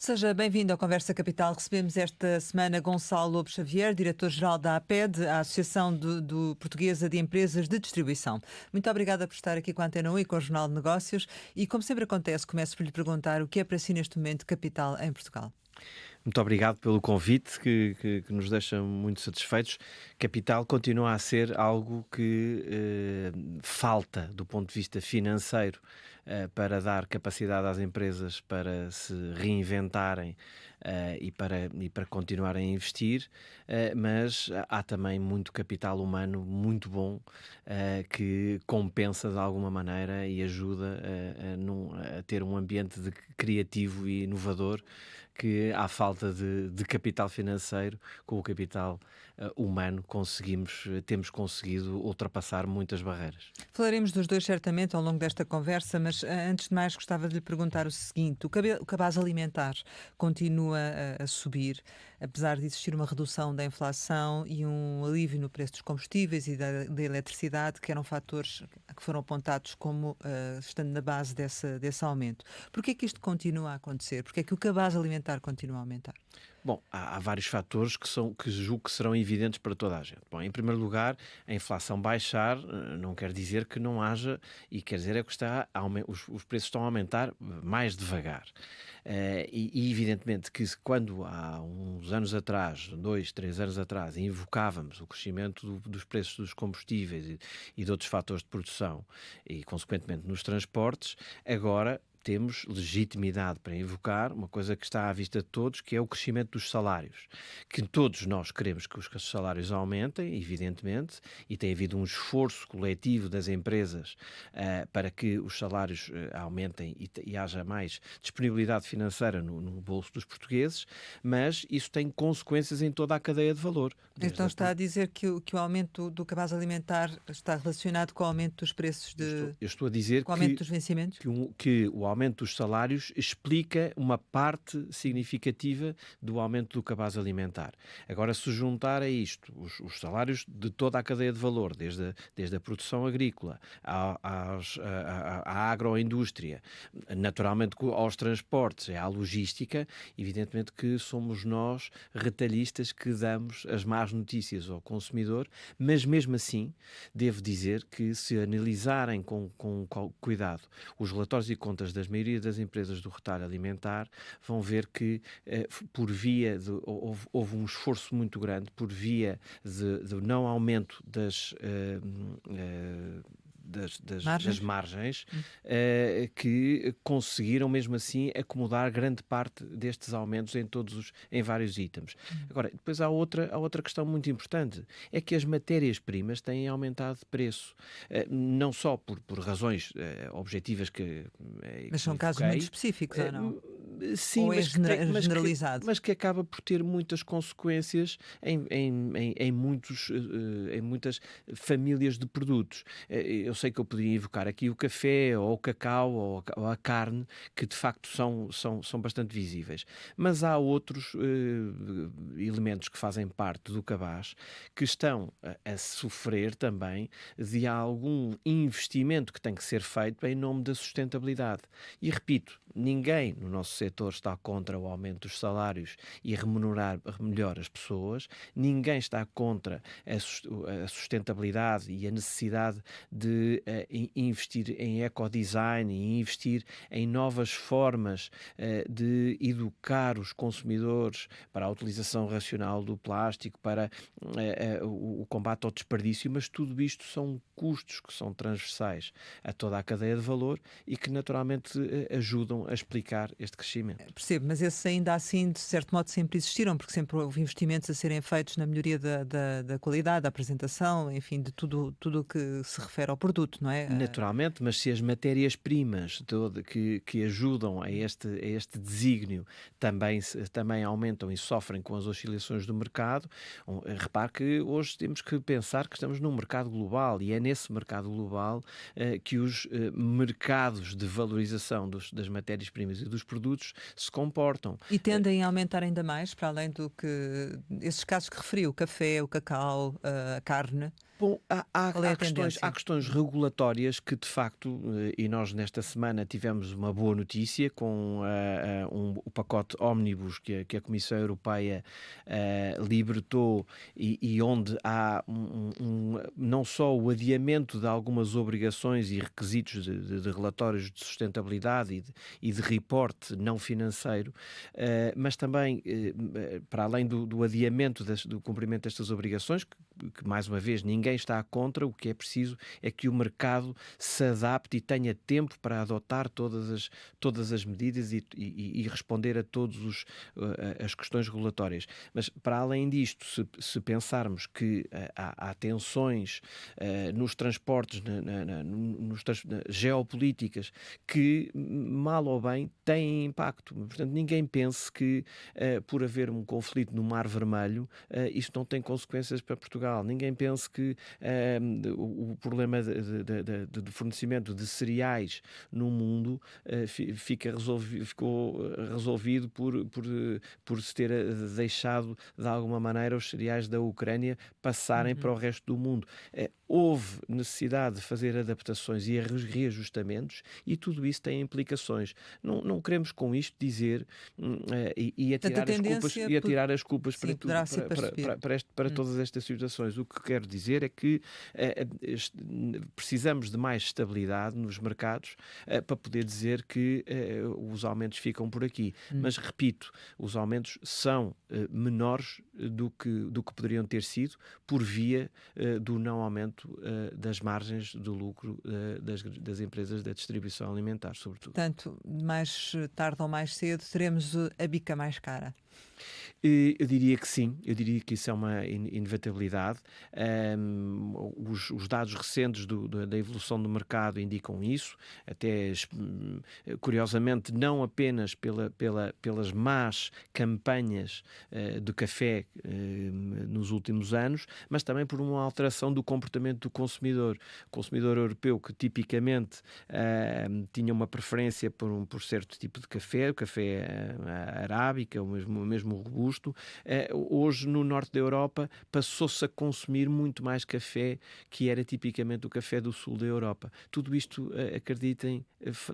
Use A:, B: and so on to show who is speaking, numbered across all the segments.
A: Seja bem-vindo à Conversa Capital. Recebemos esta semana Gonçalo Lobo Xavier, diretor-geral da APED, a Associação Portuguesa de Empresas de Distribuição. Muito obrigada por estar aqui com a Antena 1 e com o Jornal de Negócios. E, como sempre acontece, começo por lhe perguntar o que é para si neste momento capital em Portugal.
B: Muito obrigado pelo convite, que nos deixa muito satisfeitos. Capital continua a ser algo que falta do ponto de vista financeiro para dar capacidade às empresas para se reinventarem e para continuarem a investir, mas há também muito capital humano muito bom que compensa de alguma maneira e ajuda a ter um ambiente criativo e inovador, que à falta de capital financeiro, com o capital humano temos conseguido ultrapassar muitas barreiras.
A: Falaremos dos dois certamente ao longo desta conversa, mas antes de mais gostava de lhe perguntar o seguinte: o cabaz alimentar continua a subir, apesar de existir uma redução da inflação e um alívio no preço dos combustíveis e da eletricidade, que eram fatores que foram apontados como estando na base desse aumento. Porquê é que isto continua a acontecer? Porquê é que o cabaz alimentar continua a aumentar?
B: Bom, há vários fatores que julgo que serão evidentes para toda a gente. Bom, em primeiro lugar, a inflação baixar não quer dizer que não haja, e quer dizer é que os preços estão a aumentar mais devagar. E evidentemente que quando há uns anos atrás, 2, 3 anos atrás, invocávamos o crescimento dos preços dos combustíveis e de outros fatores de produção e, consequentemente, nos transportes, agora temos legitimidade para invocar uma coisa que está à vista de todos, que é o crescimento dos salários. Que todos nós queremos que os salários aumentem, evidentemente, e tem havido um esforço coletivo das empresas para que os salários aumentem e haja mais disponibilidade financeira no bolso dos portugueses, mas isso tem consequências em toda a cadeia de valor.
A: Então está a dizer que o aumento do cabaz alimentar está relacionado com o aumento dos preços
B: Eu estou a dizer
A: com o aumento dos vencimentos?
B: que o aumento dos salários explica uma parte significativa do aumento do cabaz alimentar. Agora, se juntar a isto os salários de toda a cadeia de valor, desde a produção agrícola à agroindústria, naturalmente aos transportes, à logística, evidentemente que somos nós, retalhistas, que damos as más notícias ao consumidor, mas mesmo assim, devo dizer que se analisarem com cuidado os relatórios e contas das maioria das empresas do retalho alimentar, vão ver que houve um esforço muito grande por via de não aumento das margens, que conseguiram mesmo assim acomodar grande parte destes aumentos em vários itens. Agora, depois há outra questão muito importante, é que as matérias-primas têm aumentado de preço, não só por razões objetivas
A: Mas são casos muito específicos, ou não?
B: Sim,
A: ou é generalizado?
B: mas que acaba por ter muitas consequências em muitas famílias de produtos. Eu sei que eu podia invocar aqui o café, ou o cacau, ou a carne, que de facto são bastante visíveis. Mas há outros elementos que fazem parte do cabaz que estão a sofrer também de algum investimento que tem que ser feito em nome da sustentabilidade. E repito, ninguém no nosso setor está contra o aumento dos salários e remunerar melhor as pessoas, ninguém está contra a sustentabilidade e a necessidade de investir em ecodesign e investir em novas formas de educar os consumidores para a utilização racional do plástico, para o combate ao desperdício, mas tudo isto são custos que são transversais a toda a cadeia de valor e que naturalmente ajudam a explicar este crescimento.
A: Percebo, mas esses ainda assim, de certo modo, sempre existiram, porque sempre houve investimentos a serem feitos na melhoria da qualidade, da apresentação, enfim, de tudo o que se refere ao produto, não é?
B: Naturalmente, mas se as matérias-primas que ajudam a este desígnio também aumentam e sofrem com as oscilações do mercado, repare que hoje temos que pensar que estamos num mercado global e é nesse mercado global que os mercados de valorização das matérias-primas e dos produtos se comportam.
A: E tendem a aumentar ainda mais, para além do que esses casos que referiu, o café, o cacau, a carne?
B: Bom,
A: Qual é a
B: há
A: tendência?
B: questões regulatórias que, de facto, e nós nesta semana tivemos uma boa notícia com o pacote Ómnibus que a Comissão Europeia libertou e onde há não só o adiamento de algumas obrigações e requisitos de relatórios de sustentabilidade e de reporte não financeiro, mas também, para além do adiamento do cumprimento destas obrigações, que mais uma vez ninguém está contra, o que é preciso é que o mercado se adapte e tenha tempo para adotar todas as medidas e responder a todas as questões regulatórias. Mas, para além disto, se pensarmos que há tensões nos transportes, geopolíticas, que, mal ou bem, têm impacto. Portanto, ninguém pense que, por haver um conflito no Mar Vermelho, isto não tem consequências para Portugal. Ninguém pense que o problema de fornecimento de cereais no mundo ficou resolvido por se ter deixado de alguma maneira os cereais da Ucrânia passarem para o resto do mundo. Houve necessidade de fazer adaptações e reajustamentos e tudo isso tem implicações. Não queremos com isto dizer e
A: Portanto, a
B: atirar as culpas
A: sim, poderá ser para subir.
B: para todas estas situações. O que quero dizer é que precisamos de mais estabilidade nos mercados para poder dizer que os aumentos ficam por aqui. Mas, repito, os aumentos são menores do que poderiam ter sido por via do não aumento das margens do lucro das empresas da distribuição alimentar, sobretudo.
A: Portanto, mais tarde ou mais cedo, teremos a bica mais cara.
B: Eu diria que sim, eu diria que isso é uma inevitabilidade. Os dados recentes da evolução do mercado indicam isso, até curiosamente não apenas pelas más campanhas do café nos últimos anos, mas também por uma alteração do comportamento do consumidor. O consumidor europeu, que tipicamente tinha uma preferência por certo tipo de café, o café arábica, o mesmo robusto, hoje no norte da Europa passou-se a consumir muito mais café que era tipicamente o café do sul da Europa. Tudo isto, acreditem,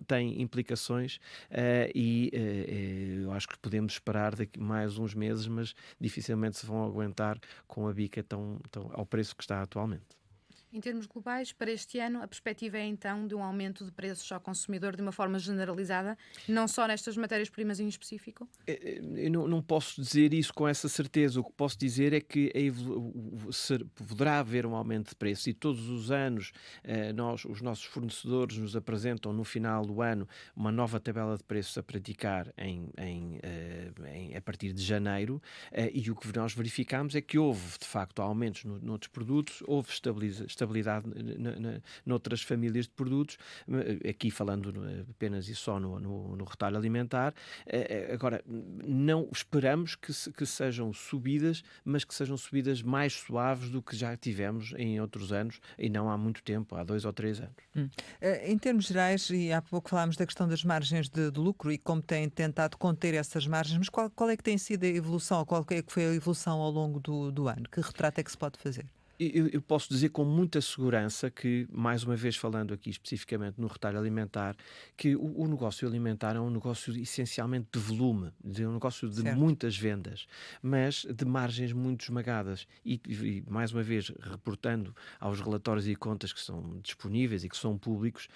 B: tem implicações e eu acho que podemos esperar daqui mais uns meses, mas dificilmente se vão aguentar com a bica ao preço que está atualmente.
C: Em termos globais, para este ano, a perspectiva é então de um aumento de preços ao consumidor de uma forma generalizada, não só nestas matérias-primas em específico?
B: Eu não posso dizer isso com essa certeza. O que posso dizer é que poderá haver um aumento de preços e todos os anos os nossos fornecedores nos apresentam no final do ano uma nova tabela de preços a praticar a partir de janeiro e o que nós verificamos é que houve, de facto, aumentos noutros produtos, houve estabilidade noutras famílias de produtos, aqui falando apenas e só no retalho alimentar. Agora, não esperamos que sejam subidas, mas que sejam subidas mais suaves do que já tivemos em outros anos, e não há muito tempo, há 2 ou 3 anos.
A: Em termos gerais, e há pouco falámos da questão das margens de lucro e como têm tentado conter essas margens, mas qual é que tem sido a evolução, ou qual é que foi a evolução ao longo do ano? Que retrato é que se pode fazer?
B: Eu posso dizer com muita segurança que, mais uma vez falando aqui especificamente no retalho alimentar, que o negócio alimentar é um negócio essencialmente de volume, um negócio de
A: Certo.
B: muitas vendas, mas de margens muito esmagadas. E mais uma vez, reportando aos relatórios e contas que são disponíveis e que são públicos,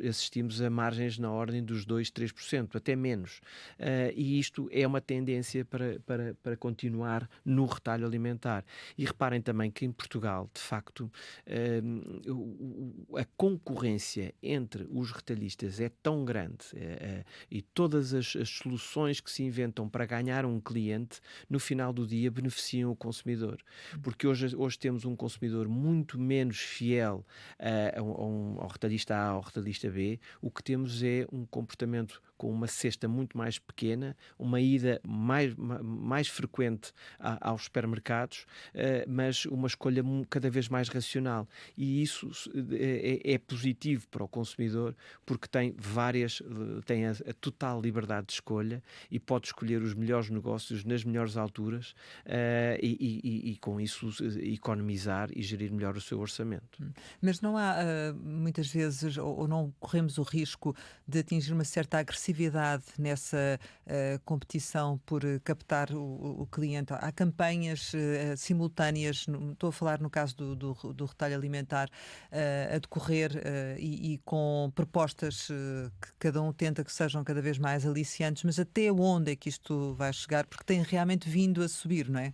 B: assistimos a margens na ordem dos 2, 3%, até menos. E isto é uma tendência para continuar no retalho alimentar. E reparem também que em Portugal, de facto, a concorrência entre os retalhistas é tão grande e todas as soluções que se inventam para ganhar um cliente, no final do dia beneficiam o consumidor. Porque hoje temos um consumidor muito menos fiel ao retalhista A ou ao retalhista B. O que temos é um comportamento com uma cesta muito mais pequena, uma ida mais frequente aos supermercados, mas uma escolha cada vez mais racional. E isso é positivo para o consumidor, porque tem a total liberdade de escolha e pode escolher os melhores negócios nas melhores alturas, e com isso economizar e gerir melhor o seu orçamento.
A: Mas não há, muitas vezes, ou não corremos o risco de atingir uma certa agressividade nessa competição por captar o cliente? Há campanhas simultâneas, estou a falar no caso do retalho alimentar, a decorrer, e com propostas que cada um tenta que sejam cada vez mais aliciantes, mas até onde é que isto vai chegar? Porque tem realmente vindo a subir, não é?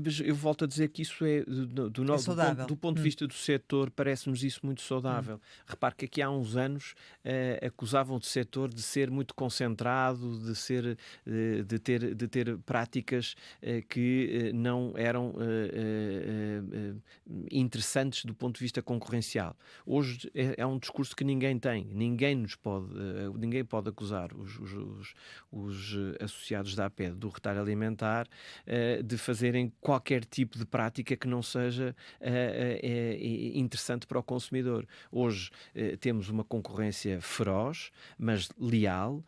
B: Mas eu volto a dizer que isso é,
A: É saudável.
B: do ponto de vista do setor, parece-nos isso muito saudável. Repare que aqui há uns anos acusavam o setor de ser muito concentrado, de ter práticas que não eram interessantes do ponto de vista concorrencial. Hoje é um discurso que ninguém tem. Ninguém pode acusar os associados da APED, do retalho alimentar, de fazerem qualquer tipo de prática que não seja interessante para o consumidor. Hoje temos uma concorrência feroz, mas leal.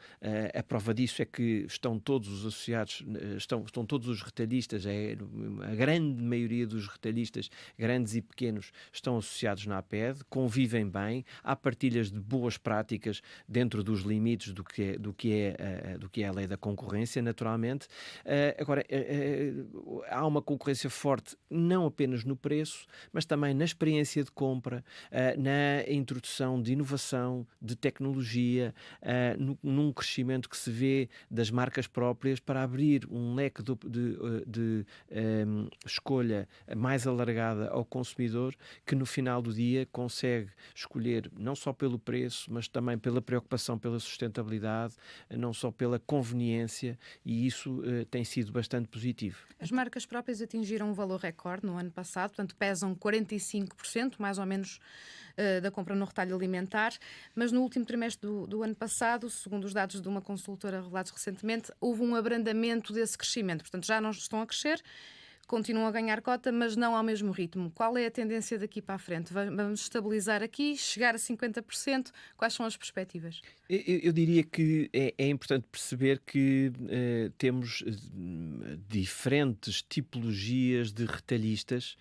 B: A prova disso é que estão todos os associados, estão todos os retalhistas, a grande maioria dos retalhistas, grandes e pequenos, estão associados na APED, convivem bem, há partilhas de boas práticas dentro dos limites do que é a lei da concorrência, naturalmente. Agora, há uma concorrência forte não apenas no preço, mas também na experiência de compra, na introdução de inovação, de tecnologia, num crescimento que se vê das marcas próprias para abrir um leque de escolha mais alargada ao consumidor, que no final do dia consegue escolher não só pelo preço, mas também pela preocupação pela sustentabilidade, não só pela conveniência, e isso tem sido bastante positivo.
C: As marcas próprias atingiram um valor recorde no ano passado, portanto pesam 45%, mais ou menos, da compra no retalho alimentar, mas no último trimestre do ano passado, segundo os dados de uma consultora revelados recentemente, houve um abrandamento desse crescimento, portanto já não estão a crescer, continuam a ganhar cota, mas não ao mesmo ritmo. Qual é a tendência daqui para a frente? Vamos estabilizar aqui, chegar a 50%? Quais são as perspectivas?
B: Eu diria que é importante perceber que temos diferentes tipologias de retalhistas,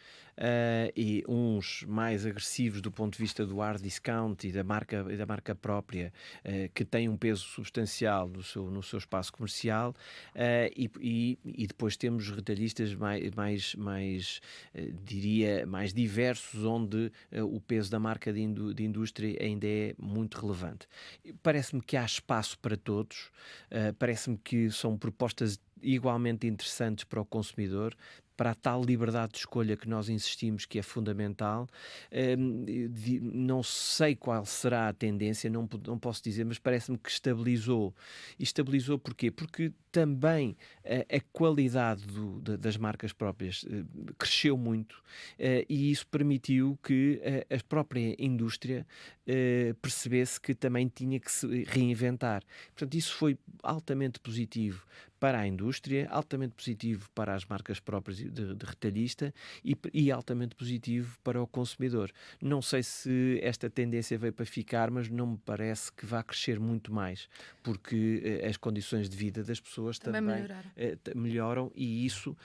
B: e uns mais agressivos do ponto de vista do hard discount e da marca própria, que têm um peso substancial no seu espaço comercial, e depois temos retalhistas diria, mais diversos, onde o peso da marca de indústria ainda é muito relevante. Parece-me que há espaço para todos, parece-me que são propostas igualmente interessantes para o consumidor, para a tal liberdade de escolha que nós insistimos que é fundamental. Não sei qual será a tendência, não posso dizer, mas parece-me que estabilizou. E estabilizou porquê? Porque também a qualidade das marcas próprias cresceu muito, e isso permitiu que a própria indústria percebesse que também tinha que se reinventar. Portanto, isso foi altamente positivo para a indústria, altamente positivo para as marcas próprias de retalhista e altamente positivo para o consumidor. Não sei se esta tendência veio para ficar, mas não me parece que vá crescer muito mais, porque as condições de vida das pessoas também melhoram, e isso,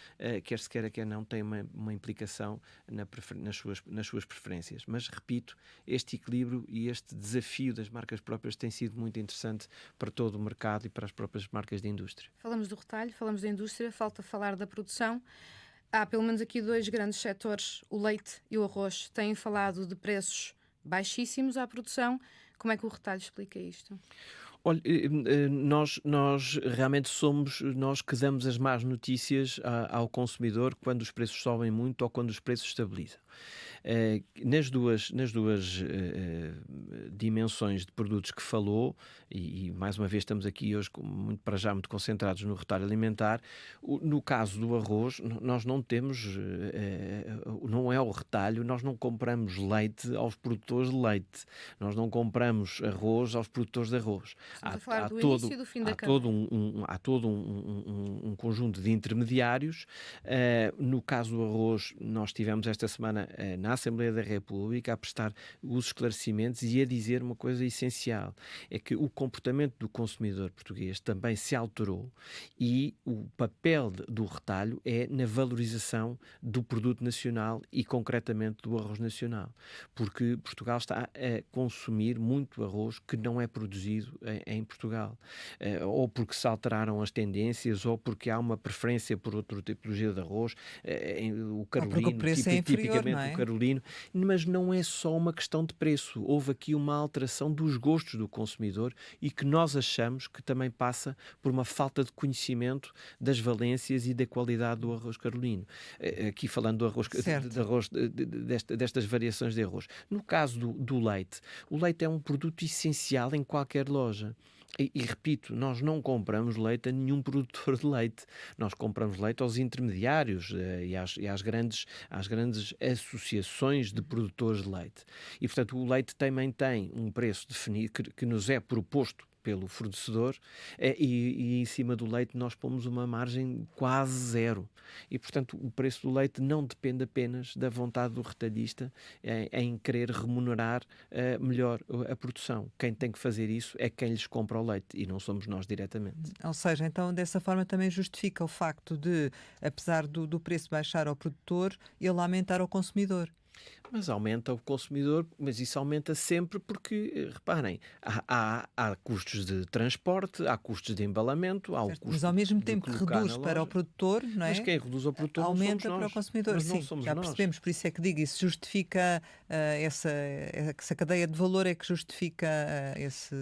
B: quer se queira, quer não, tem uma implicação nas suas preferências. Mas, repito, este equilíbrio e este desafio das marcas próprias tem sido muito interessante para todo o mercado e para as próprias marcas de indústria.
C: Falamos do retalho, falamos da indústria, falta falar da produção. Há pelo menos aqui dois grandes setores, o leite e o arroz, têm falado de preços baixíssimos à produção. Como é que o retalho explica isto?
B: Olha, nós realmente somos nós que damos as más notícias ao consumidor quando os preços sobem muito ou quando os preços estabilizam. Nas duas dimensões de produtos que falou, e mais uma vez estamos aqui hoje muito concentrados no retalho alimentar. No caso do arroz, nós não temos, não é o retalho, nós não compramos leite aos produtores de leite, nós não compramos arroz aos produtores de arroz.
C: Estamos a falar do início e do fim da cadeia.
B: Há todo um conjunto de intermediários. No caso do arroz, nós tivemos esta semana na Assembleia da República a prestar os esclarecimentos e a dizer uma coisa essencial, é que o comportamento do consumidor português também se alterou e o papel do retalho é na valorização do produto nacional e concretamente do arroz nacional, porque Portugal está a consumir muito arroz que não é produzido em Portugal, ou porque se alteraram as tendências, ou porque há uma preferência por outra tipologia de arroz, o carolino,
A: porque o preço é inferior,
B: tipicamente
A: não é?
B: o carolino, mas não é só uma questão de preço. Houve aqui uma alteração dos gostos do consumidor e que nós achamos que também passa por uma falta de conhecimento das valências e da qualidade do arroz carolino. Aqui falando do arroz, destas variações de arroz. No caso do leite, o leite é um produto essencial em qualquer loja. E repito, nós não compramos leite a nenhum produtor de leite. Nós compramos leite aos intermediários e às grandes associações de produtores de leite. E, portanto, o leite também tem um preço definido que nos é proposto pelo fornecedor, e em cima do leite nós pomos uma margem quase zero. E, portanto, o preço do leite não depende apenas da vontade do retalhista em querer remunerar melhor a produção. Quem tem que fazer isso é quem lhes compra o leite e não somos nós diretamente.
A: Ou seja, então dessa forma também justifica o facto de, apesar do preço baixar ao produtor, ele aumentar ao consumidor.
B: Mas aumenta o consumidor, mas isso aumenta sempre porque, reparem, há custos de transporte, há custos de embalamento, há o
A: Certo,
B: custo
A: mas ao mesmo
B: de
A: tempo que
B: colocar
A: reduz
B: na
A: para o
B: loja.
A: produtor, não é?
B: Mas quem reduz ao produtor
A: Aumenta
B: não somos
A: para o
B: nós.
A: consumidor.
B: Mas não
A: Sim,
B: somos
A: já
B: nós.
A: percebemos, por isso é que digo, isso justifica essa cadeia de valor é que justifica esse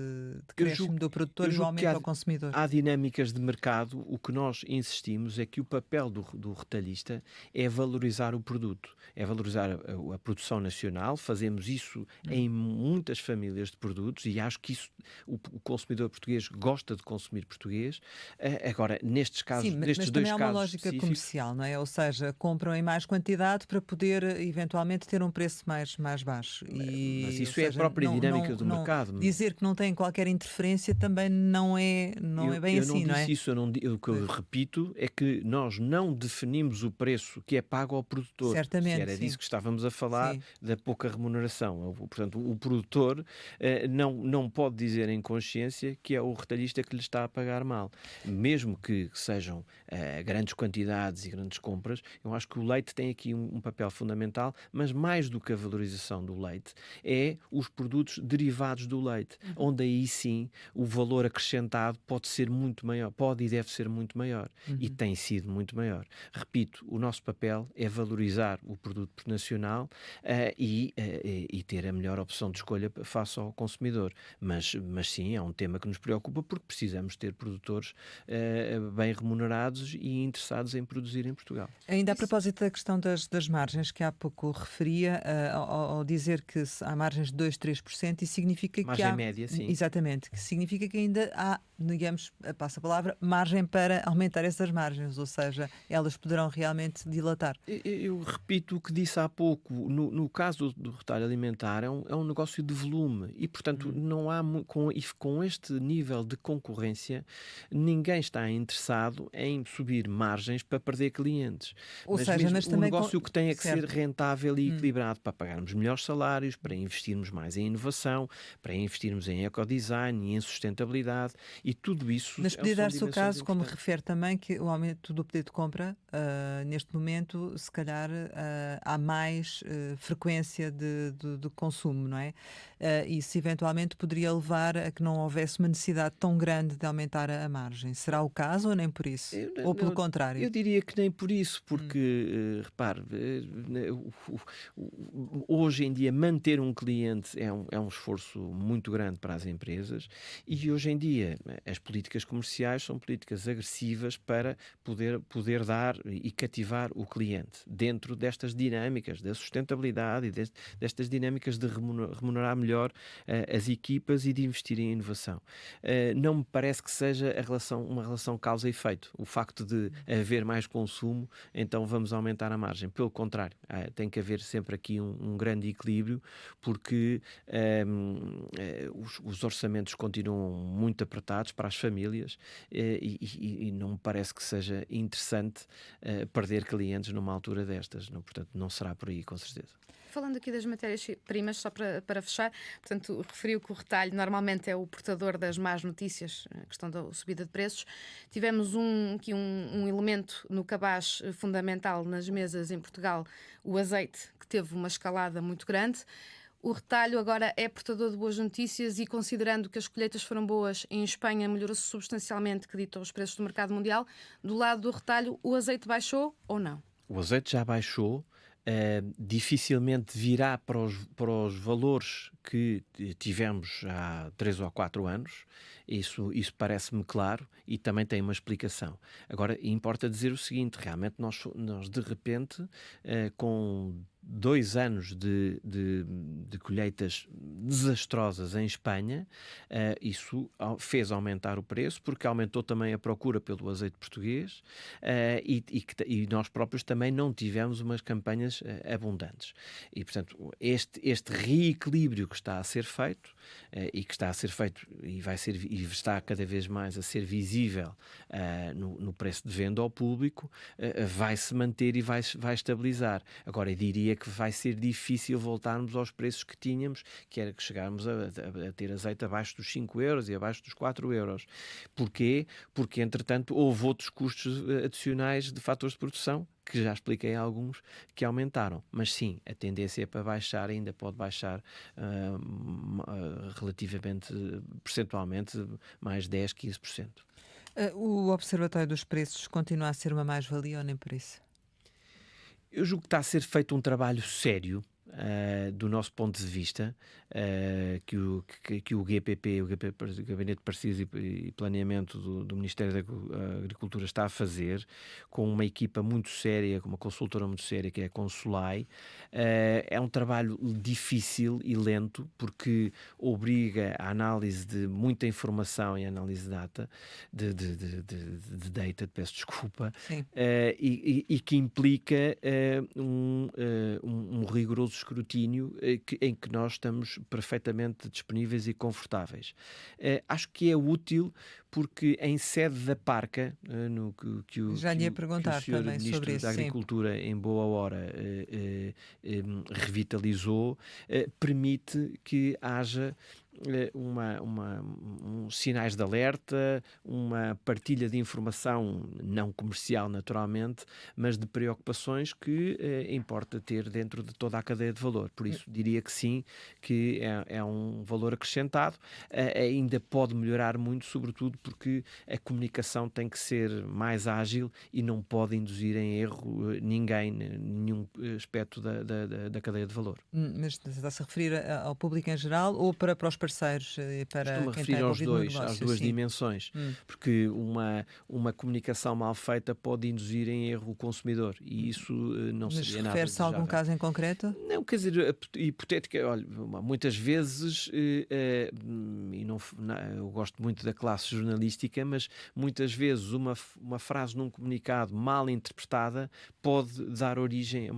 A: decréscimo do produtor e o aumento ao consumidor.
B: Há dinâmicas de mercado. O que nós insistimos é que o papel do retalhista é valorizar o produto, é valorizar a produção nacional. Fazemos isso em muitas famílias de produtos e acho que isso o consumidor português gosta de consumir português. Agora, nestes casos,
A: Sim,
B: nestes
A: mas
B: dois
A: também há uma
B: casos
A: lógica
B: específicos,
A: comercial, não é? Ou seja, compram em mais quantidade para poder eventualmente ter um preço mais baixo.
B: mas
A: Ou
B: isso é a
A: seja,
B: própria dinâmica do mercado.
A: dizer que não tem qualquer interferência também não é bem
B: Eu
A: assim,
B: não
A: não
B: disse
A: é?
B: isso, o que eu repito é que nós não definimos o preço que é pago ao produtor.
A: Certamente,
B: Se era
A: sim.
B: disso que estávamos a falar,
A: Sim.
B: da pouca remuneração. Portanto, o produtor não pode dizer em consciência que é o retalhista que lhe está a pagar mal. Mesmo que sejam grandes quantidades e grandes compras, eu acho que o leite tem aqui um papel fundamental, mas mais do que a valorização do leite, é os produtos derivados do leite, onde aí sim o valor acrescentado pode ser muito maior, pode e deve ser muito maior, e tem sido muito maior. Repito, o nosso papel é valorizar o produto nacional e ter a melhor opção de escolha face ao consumidor. Mas sim, é um tema que nos preocupa porque precisamos ter produtores bem remunerados e interessados em produzir em Portugal.
A: Ainda a propósito da questão das margens, que há pouco referia, ao dizer que há margens de 2, 3%, isso significa que
B: Margem
A: há...
B: média, sim.
A: Exatamente, que significa que ainda há, digamos, passa a palavra, margem para aumentar essas margens, ou seja, elas poderão realmente dilatar.
B: Eu repito o que disse há pouco. No caso do retalho alimentar, é um negócio de volume e, portanto, não há com este nível de concorrência, ninguém está interessado em subir margens para perder clientes.
A: Ou seja,
B: mesmo
A: mas
B: o
A: também
B: negócio que tem é que ser
A: certo.
B: rentável e equilibrado para pagarmos melhores salários, para investirmos mais em inovação, para investirmos em ecodesign e em sustentabilidade, e tudo isso
A: Mas podia
B: são
A: dar-se o
B: dimensões
A: caso, como
B: importantes.
A: refere também, que o aumento do poder de compra, neste momento, se calhar, há mais frequência de consumo, não é? Isso eventualmente poderia levar a que não houvesse uma necessidade tão grande de aumentar a margem. Será o caso ou nem por isso? Ou pelo contrário?
B: Eu diria que nem por isso, porque, repare, hoje em dia manter um cliente é um esforço muito grande para as empresas e hoje em dia as políticas comerciais são políticas agressivas para poder dar e cativar o cliente dentro destas dinâmicas da sustentabilidade e destas dinâmicas de remunerar melhor as equipas e de investir em inovação. Não me parece que seja uma relação causa e efeito. O facto de haver mais consumo, então vamos aumentar a margem. Pelo contrário, tem que haver sempre aqui um grande equilíbrio, porque os orçamentos continuam muito apertados para as famílias e não me parece que seja interessante perder clientes numa altura destas. Não, portanto, não será por aí, com certeza.
C: Falando aqui das matérias-primas, só para fechar, portanto, referiu que o retalho normalmente é o portador das más notícias, a questão da subida de preços. Tivemos aqui um elemento no cabaz fundamental nas mesas em Portugal, o azeite, que teve uma escalada muito grande. O retalho agora é portador de boas notícias e, considerando que as colheitas foram boas em Espanha, melhorou-se substancialmente, que ditou os preços do mercado mundial. Do lado do retalho, o azeite baixou ou não?
B: O azeite já baixou. Dificilmente virá para os valores que tivemos há 3 ou 4 anos. Isso parece-me claro e também tem uma explicação. Agora, importa dizer o seguinte: realmente nós de repente, com 2 anos de colheitas desastrosas em Espanha, isso fez aumentar o preço, porque aumentou também a procura pelo azeite português, e nós próprios também não tivemos umas campanhas abundantes. E, portanto, este reequilíbrio que está a ser feito, e que está a ser feito e está cada vez mais a ser visível no preço de venda ao público, vai se manter e vai estabilizar. Agora, eu diria que vai ser difícil voltarmos aos preços que tínhamos, que era que chegarmos a ter azeite abaixo dos 5 euros e abaixo dos 4 euros. Porquê? Porque, entretanto, houve outros custos adicionais de fatores de produção, que já expliquei alguns, que aumentaram. Mas sim, a tendência é para baixar, ainda pode baixar relativamente, percentualmente, mais 10, 15%.
A: O Observatório dos Preços continua a ser uma mais-valia ou nem por isso?
B: Eu julgo que está a ser feito um trabalho sério, do nosso ponto de vista, que o GPP, o Gabinete de Parcerias e Planeamento do Ministério da Agricultura, está a fazer, com uma equipa muito séria, com uma consultora muito séria, que é a Consulai. É um trabalho difícil e lento, porque obriga a análise de muita informação e análise de data, de data, peço desculpa, e que implica um rigoroso escrutínio em que nós estamos perfeitamente disponíveis e confortáveis. Acho que é útil, porque em sede da Parca, que o Sr. Ministro da Agricultura, em boa hora, revitalizou, permite que haja sinais de alerta, uma partilha de informação não comercial, naturalmente, mas de preocupações que importa ter dentro de toda a cadeia de valor. Por isso, diria que sim, que é um valor acrescentado. Ainda pode melhorar muito, sobretudo porque a comunicação tem que ser mais ágil e não pode induzir em erro nenhum aspecto da cadeia de valor.
A: Mas está-se a referir ao público em geral ou para os parceiros?
B: Estou-me a referir às duas dimensões, porque uma comunicação mal feita pode induzir em erro o consumidor, e isso não seria nada desejável.
A: Mas refere-se a algum caso em concreto?
B: Não, quer dizer, hipotética, olha, muitas vezes, eu gosto muito da classe jornalística, mas muitas vezes uma frase num comunicado mal interpretada pode dar origem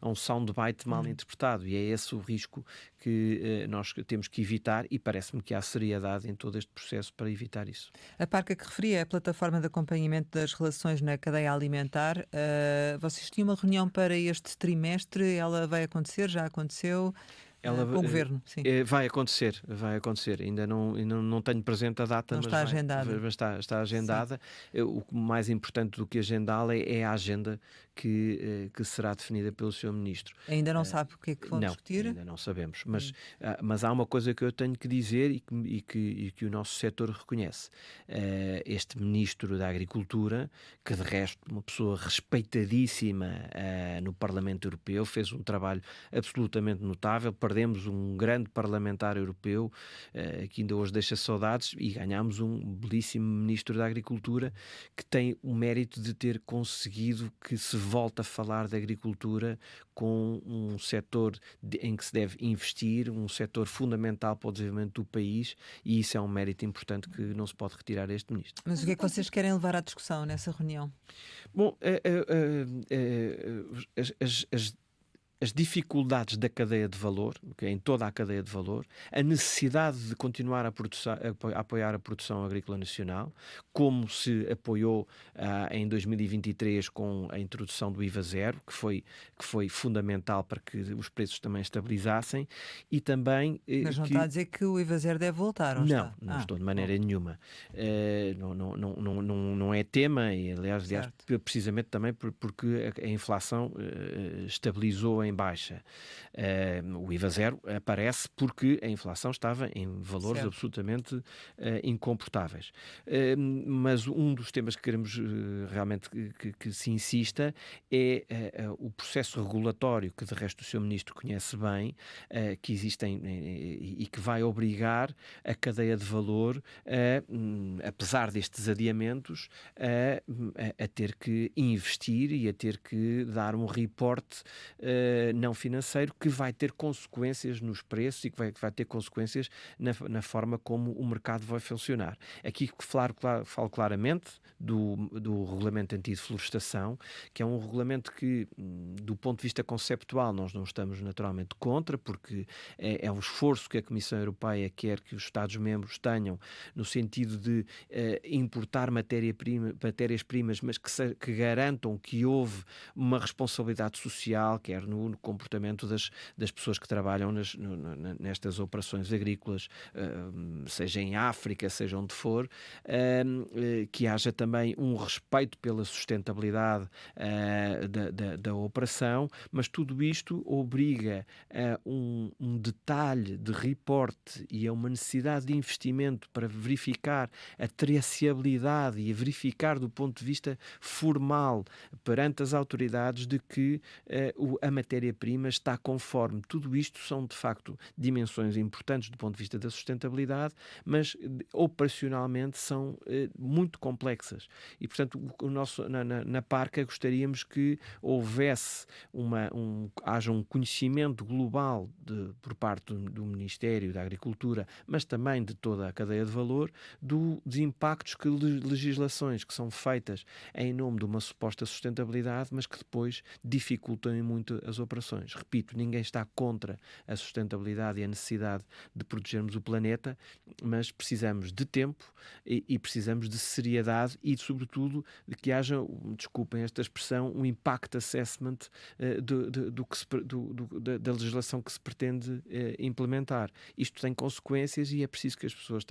B: a um soundbite mal interpretado, e é esse o risco que nós temos que evitar, e parece-me que há seriedade em todo este processo para evitar isso.
A: A Parca que referia é a plataforma de acompanhamento das relações na cadeia alimentar. Vocês tinham uma reunião para este trimestre, ela vai acontecer, já aconteceu? Com o Governo, sim.
B: Vai acontecer. Ainda não tenho presente a data,
A: não
B: mas
A: está agendada.
B: Está agendada. O mais importante do que agendá-la é a agenda que será definida pelo Sr. Ministro.
A: Ainda não sabe o que é que vão discutir?
B: Ainda não sabemos, mas há uma coisa que eu tenho que dizer e que o nosso setor reconhece. Este Ministro da Agricultura, que de resto uma pessoa respeitadíssima no Parlamento Europeu, fez um trabalho absolutamente notável, perdemos um grande parlamentar europeu, que ainda hoje deixa saudades, e ganhámos um belíssimo Ministro da Agricultura que tem o mérito de ter conseguido que se volte a falar de agricultura com um setor em que se deve investir, um setor fundamental para o desenvolvimento do país, e isso é um mérito importante que não se pode retirar a este Ministro.
A: Mas o que é que vocês querem levar à discussão nessa reunião?
B: Bom, as dificuldades da cadeia de valor, em toda a cadeia de valor, a necessidade de continuar a apoiar a produção agrícola nacional, como se apoiou em 2023 com a introdução do IVA zero, que foi fundamental para que os preços também estabilizassem, e também...
A: Mas não está a dizer que o IVA zero deve voltar, ou
B: Não,
A: está?
B: não estou de maneira nenhuma. Não é tema, e aliás precisamente também porque a inflação estabilizou em baixa. O IVA zero aparece porque a inflação estava em valores absolutamente incomportáveis. Mas um dos temas que queremos realmente que se insista é o processo regulatório, que de resto o Sr. Ministro conhece bem, que existem e que vai obrigar a cadeia de valor, apesar destes adiamentos, a ter que investir e a ter que dar um reporte não financeiro que vai ter consequências nos preços e que vai ter consequências na forma como o mercado vai funcionar. Aqui falo claramente do regulamento anti-deflorestação, que é um regulamento que, do ponto de vista conceptual, nós não estamos naturalmente contra, porque é um esforço que a Comissão Europeia quer que os Estados-membros tenham no sentido de importar matérias-primas, mas que garantam que houve uma responsabilidade social, quer no comportamento das pessoas que trabalham nestas operações agrícolas, seja em África, seja onde for, que haja também um respeito pela sustentabilidade da operação, mas tudo isto obriga a um detalhe de reporte e a uma necessidade de investimento para verificar a traceabilidade e a verificar do ponto de vista formal perante as autoridades de que a matéria-prima está conforme. Tudo isto são, de facto, dimensões importantes do ponto de vista da sustentabilidade, mas operacionalmente são muito complexas. E, portanto, na Parca gostaríamos que houvesse haja um conhecimento global por parte do Ministério da Agricultura, mas também de toda a cadeia de valor, dos impactos que legislações que são feitas em nome de uma suposta sustentabilidade, mas que depois dificultam muito as operações. Repito, ninguém está contra a sustentabilidade e a necessidade de protegermos o planeta, mas precisamos de tempo e precisamos de seriedade e, sobretudo, de que haja, desculpem esta expressão, um impact assessment da legislação que se pretende implementar. Isto tem consequências e é preciso que as pessoas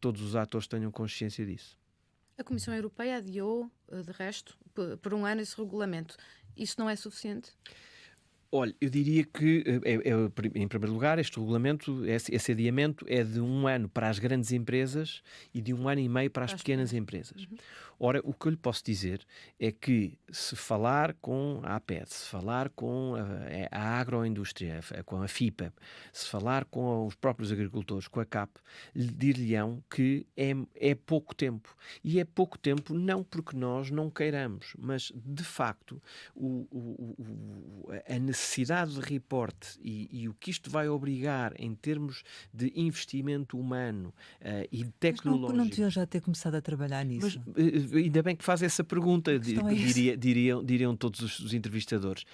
B: todos os atores tenham consciência disso.
C: A Comissão Europeia adiou, de resto, por um ano esse regulamento. Isso não é suficiente?
B: Olha, eu diria que, em primeiro lugar, este regulamento, esse adiamento é de 1 ano para as grandes empresas e de 1 ano e meio para as pequenas empresas. Ora, o que eu lhe posso dizer é que, se falar com a APED, se falar com a agroindústria, com a FIPA, se falar com os próprios agricultores, com a CAP, dir-lhe-ão que é pouco tempo. E é pouco tempo não porque nós não queiramos, mas, de facto, a necessidade de reporte e o que isto vai obrigar em termos de investimento humano e tecnológico...
A: Mas não deviam já ter começado a trabalhar nisso?
B: Mas ainda bem que faz essa pergunta, diriam todos os entrevistadores.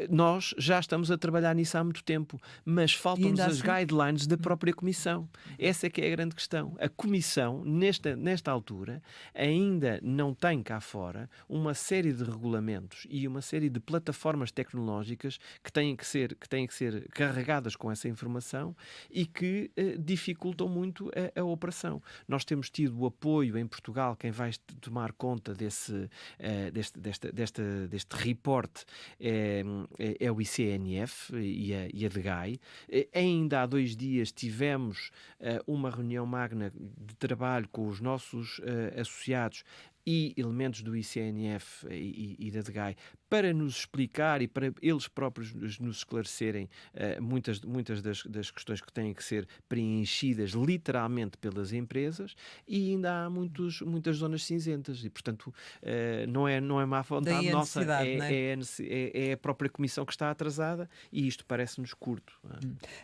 B: Nós já estamos a trabalhar nisso há muito tempo, mas faltam-nos as guidelines da própria Comissão. Essa é que é a grande questão. A Comissão, nesta altura, ainda não tem cá fora uma série de regulamentos e uma série de plataformas tecnológicas que têm que ser carregadas com essa informação e que dificultam muito a operação. Nós temos tido o apoio em Portugal, quem vai tomar conta deste reporte é o ICNF e a DGAI. Ainda há 2 dias tivemos uma reunião magna de trabalho com os nossos associados e elementos do ICNF e da DGAI para nos explicar e para eles próprios nos esclarecerem muitas das questões que têm que ser preenchidas literalmente pelas empresas, e ainda há muitas zonas cinzentas e, portanto, não é má vontade
A: Daí a
B: nossa,
A: necessidade, não é?
B: é a própria Comissão que está atrasada, e isto parece-nos curto,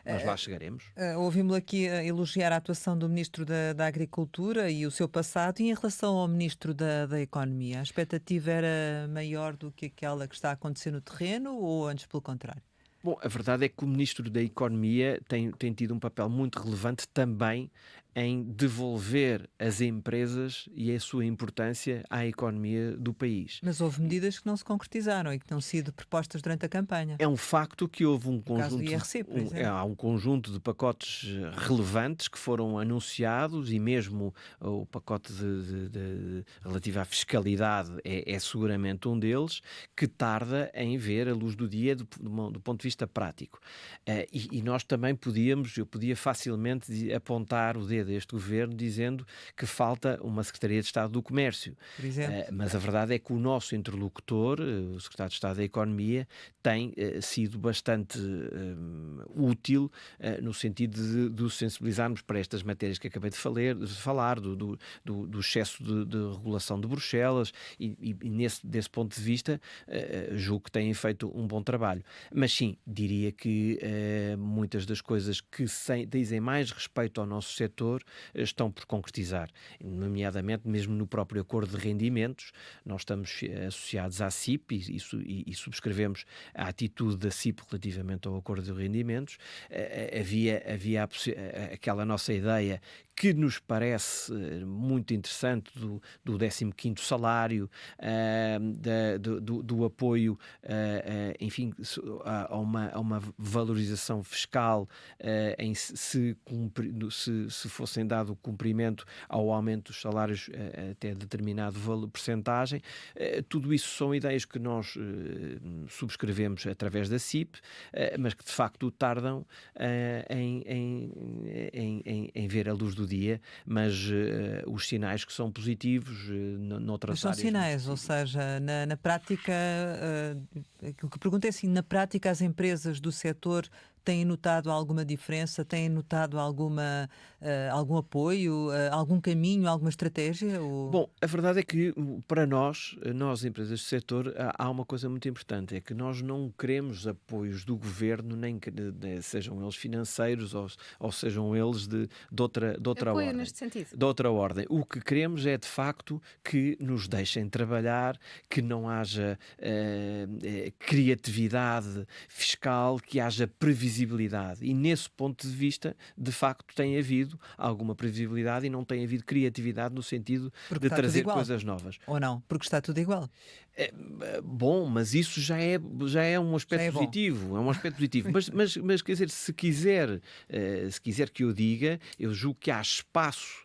B: mas lá chegaremos.
A: Ouvimos-lo aqui a elogiar a atuação do Ministro da Agricultura e o seu passado, e em relação ao Ministro da Economia, a expectativa era maior do que aquela que está a acontecer no terreno, ou antes pelo contrário?
B: Bom, a verdade é que o Ministro da Economia tem tido um papel muito relevante também em devolver as empresas e a sua importância à economia do país.
A: Mas houve medidas que não se concretizaram e que tinham sido propostas durante a campanha.
B: É um facto que houve
A: No caso do IRC, por exemplo.
B: há um conjunto de pacotes relevantes que foram anunciados, e mesmo o pacote relativo à fiscalidade é seguramente um deles, que tarda em ver a luz do dia do ponto de vista prático. E nós também eu podia facilmente apontar o dedo a este governo dizendo que falta uma Secretaria de Estado do Comércio.
A: Por exemplo.
B: Mas a verdade é que o nosso interlocutor, o Secretário de Estado da Economia, tem sido bastante útil no sentido de o sensibilizarmos para estas matérias que acabei de falar, do excesso de regulação de Bruxelas, e desse ponto de vista julgo que têm feito um bom trabalho. Mas sim, diria que muitas das coisas que dizem mais respeito ao nosso setor estão por concretizar, nomeadamente mesmo no próprio acordo de rendimentos. Nós estamos associados à CIP e subscrevemos a atitude da CIP relativamente ao acordo de rendimentos. Havia aquela nossa ideia que nos parece muito interessante do 15º salário, do apoio, enfim, a uma valorização fiscal, se fossem dado cumprimento ao aumento dos salários até determinado percentagem. Tudo isso são ideias que nós subscrevemos através da CIP, mas que de facto tardam em ver a luz do dia, mas os sinais que são positivos noutras
A: Mas são
B: áreas.
A: sinais, ou seja, na prática, aquilo que pergunto é assim, na prática as empresas do setor têm notado alguma diferença, têm notado algum apoio, algum caminho, alguma estratégia?
B: Bom, a verdade é que para nós empresas do setor, há uma coisa muito importante, é que nós não queremos apoios do governo, nem que sejam eles financeiros ou sejam eles de outra
C: Apoio
B: ordem.
C: neste sentido.
B: De outra ordem. O que queremos é, de facto, que nos deixem trabalhar, que não haja criatividade fiscal, que haja previsibilidade. E nesse ponto de vista, de facto, tem havido alguma previsibilidade e não tem havido criatividade no sentido
A: Porque
B: de
A: está tudo
B: trazer
A: igual.
B: coisas novas.
A: Ou não? Porque está tudo igual.
B: Bom, mas isso já é um aspecto
A: Já é bom.
B: positivo. É um aspecto positivo. Mas quer dizer, se quiser que eu diga, eu julgo que há espaço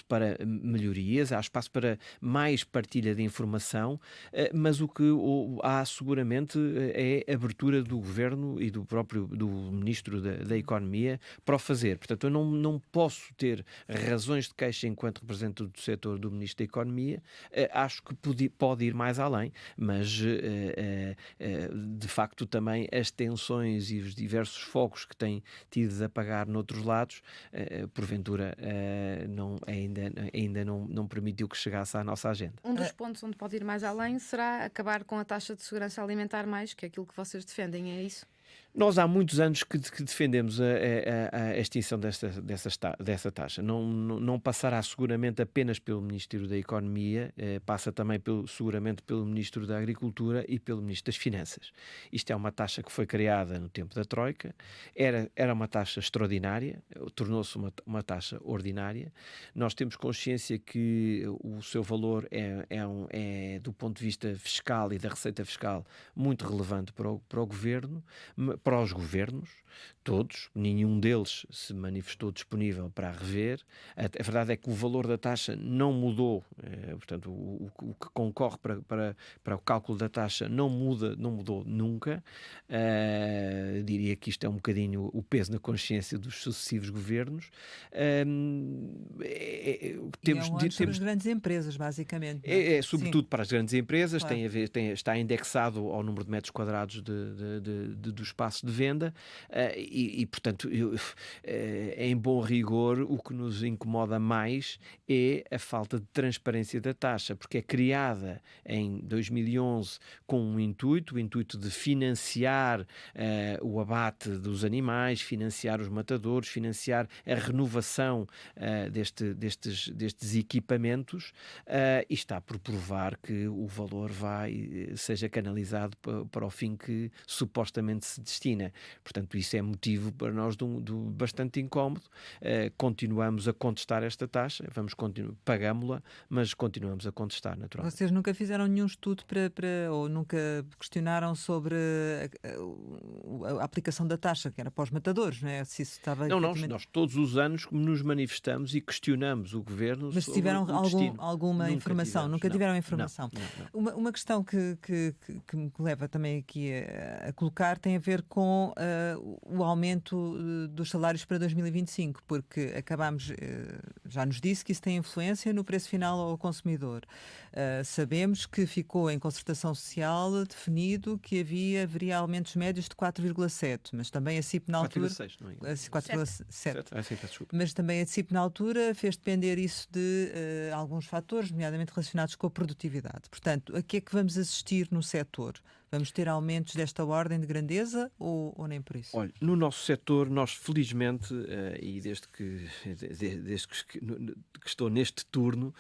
B: para melhorias, há espaço para mais partilha de informação, mas o que há seguramente é a abertura do governo e do Ministro da Economia para o fazer. Portanto, eu não posso ter razões de queixa enquanto representante do setor do Ministro da Economia. Acho que pode ir mais além, mas de facto também as tensões e os diversos focos que tem tido de apagar noutros lados, porventura ainda não permitiu que chegasse à nossa agenda.
C: Um dos pontos onde pode ir mais além será acabar com a taxa de segurança alimentar mais, que é aquilo que vocês defendem, é isso?
B: Nós há muitos anos que defendemos a extinção dessa taxa. Não passará seguramente apenas pelo Ministério da Economia, passa também seguramente pelo Ministro da Agricultura e pelo Ministro das Finanças. Isto é uma taxa que foi criada no tempo da Troika, era uma taxa extraordinária, tornou-se uma taxa ordinária. Nós temos consciência que o seu valor é do ponto de vista fiscal e da receita fiscal, muito relevante para o Governo, para os governos, todos, nenhum deles se manifestou disponível para a rever. A verdade é que o valor da taxa não mudou, portanto, o que concorre para o cálculo da taxa não mudou nunca. Diria que isto é um bocadinho o peso na consciência dos sucessivos governos.
A: Sobre as grandes empresas, basicamente. Não é?
B: Sobretudo para as grandes empresas,
A: Claro.
B: está indexado ao número de metros quadrados do espaço de venda, portanto, em bom rigor, o que nos incomoda mais é a falta de transparência da taxa, porque é criada em 2011 com o intuito de financiar o abate dos animais, financiar os matadores, financiar a renovação destes equipamentos, e está por provar que o valor seja canalizado para o fim que supostamente se destina. Portanto, isso é motivo para nós de bastante incómodo. Continuamos a contestar esta taxa, pagámo-la, mas continuamos a contestar, naturalmente.
A: Vocês nunca fizeram nenhum estudo ou nunca questionaram sobre a aplicação da taxa, que era para os matadores, não é? Se isso estava
B: Não, nós todos os anos nos manifestamos e questionamos o governo.
A: Mas se tiveram alguma informação? Nunca tiveram
B: Não,
A: informação?
B: não.
A: Uma questão que me leva também aqui a colocar tem a ver com o aumento dos salários para 2025, porque já nos disse que isso tem influência no preço final ao consumidor. Sabemos que ficou em concertação social definido que haveria aumentos médios de 4,7, mas também a CIP na altura...
B: 4,6, não é?
A: 4,7.
B: Desculpa.
A: Mas também a CIP na altura fez depender isso de alguns fatores, nomeadamente relacionados com a produtividade. Portanto, a que é que vamos assistir no setor? Vamos ter aumentos desta ordem de grandeza ou nem por isso?
B: Olha, no nosso setor, nós felizmente, e desde que estou neste turno,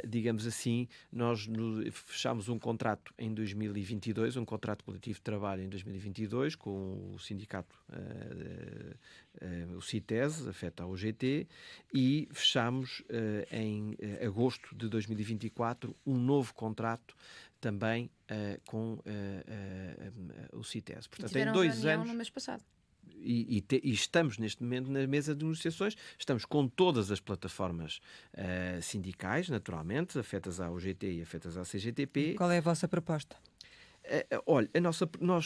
B: digamos assim, nós fechámos um contrato em 2022, um contrato coletivo de trabalho em 2022 com o sindicato, o CITES, afeta ao UGT, e fechámos em agosto de 2024 um novo contrato também com o CITES.
C: Portanto, em 2 anos no mês passado.
B: E estamos neste momento na mesa de negociações, estamos com todas as plataformas sindicais, naturalmente, afetas à UGT e afetas à CGTP.
A: Qual é a vossa proposta?
B: Olha,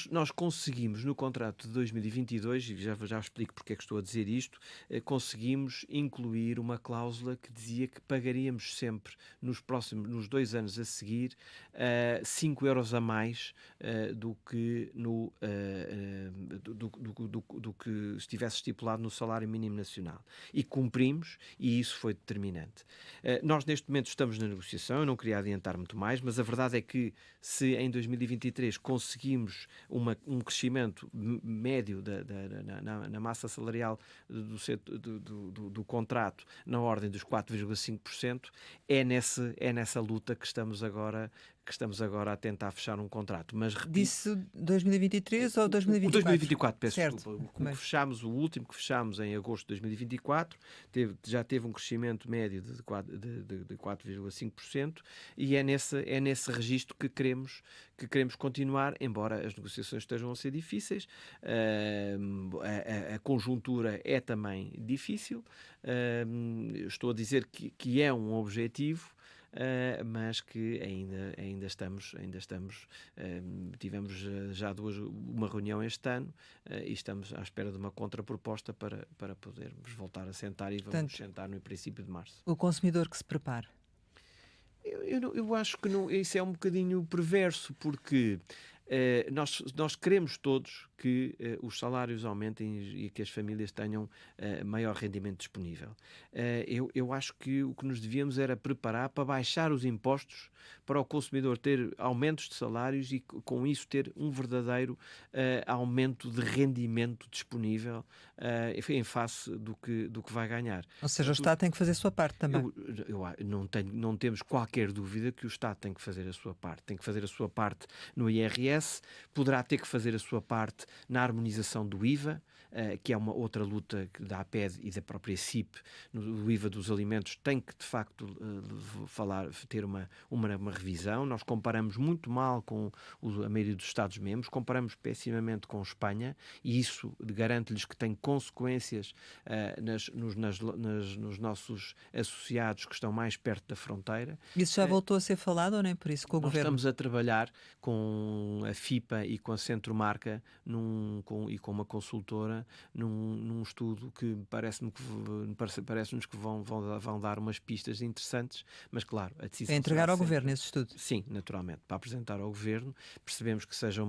B: nós conseguimos no contrato de 2022, e já explico porque é que estou a dizer isto, conseguimos incluir uma cláusula que dizia que pagaríamos sempre nos 2 anos a seguir 5 euros a mais do que do que estivesse estipulado no salário mínimo nacional. E cumprimos, e isso foi determinante. Nós neste momento estamos na negociação, eu não queria adiantar muito mais, mas a verdade é que se em 2023 conseguimos um crescimento médio na massa salarial do contrato na ordem dos 4,5%, é nessa luta que estamos agora a tentar fechar um contrato. Mas
A: disse 2023 ou 2024?
B: O 2024, peço
A: certo.
B: Desculpa. O último que fechámos em agosto de 2024 já teve um crescimento médio de 4,5%, e é nesse registro que queremos continuar, embora as negociações estejam a ser difíceis. A conjuntura é também difícil. Estou a dizer que é um objetivo, mas que ainda estamos tivemos já uma reunião este ano, e estamos à espera de uma contraproposta para podermos voltar a sentar, e vamos sentar no princípio de março.
A: O consumidor que se prepare.
B: Eu acho que isso é um bocadinho perverso, porque nós queremos todos que os salários aumentem e que as famílias tenham maior rendimento disponível. Eu acho que o que nos devíamos era preparar para baixar os impostos, para o consumidor ter aumentos de salários e com isso ter um verdadeiro aumento de rendimento disponível em face do que vai ganhar.
A: Ou seja, o Estado tem que fazer a sua parte também.
B: Não temos qualquer dúvida que o Estado tem que fazer a sua parte. Tem que fazer a sua parte no IRS, poderá ter que fazer a sua parte na harmonização do IVA, que é uma outra luta da APED e da própria CIP, no IVA dos alimentos, tem que, de facto, ter uma revisão. Nós comparamos muito mal com a maioria dos Estados-membros, comparamos pessimamente com Espanha, e isso garante-lhes que tem consequências nos nossos associados que estão mais perto da fronteira.
A: Isso já voltou a ser falado ou nem por isso com o
B: Nós
A: Governo?
B: estamos a trabalhar com a FIPA e com a Centromarca e com uma consultora num estudo que parece-nos que vão dar umas pistas interessantes, mas claro, a decisão
A: É entregar
B: será
A: ao
B: sempre...
A: Governo esse estudo?
B: Sim, naturalmente, para apresentar ao Governo. Percebemos que seja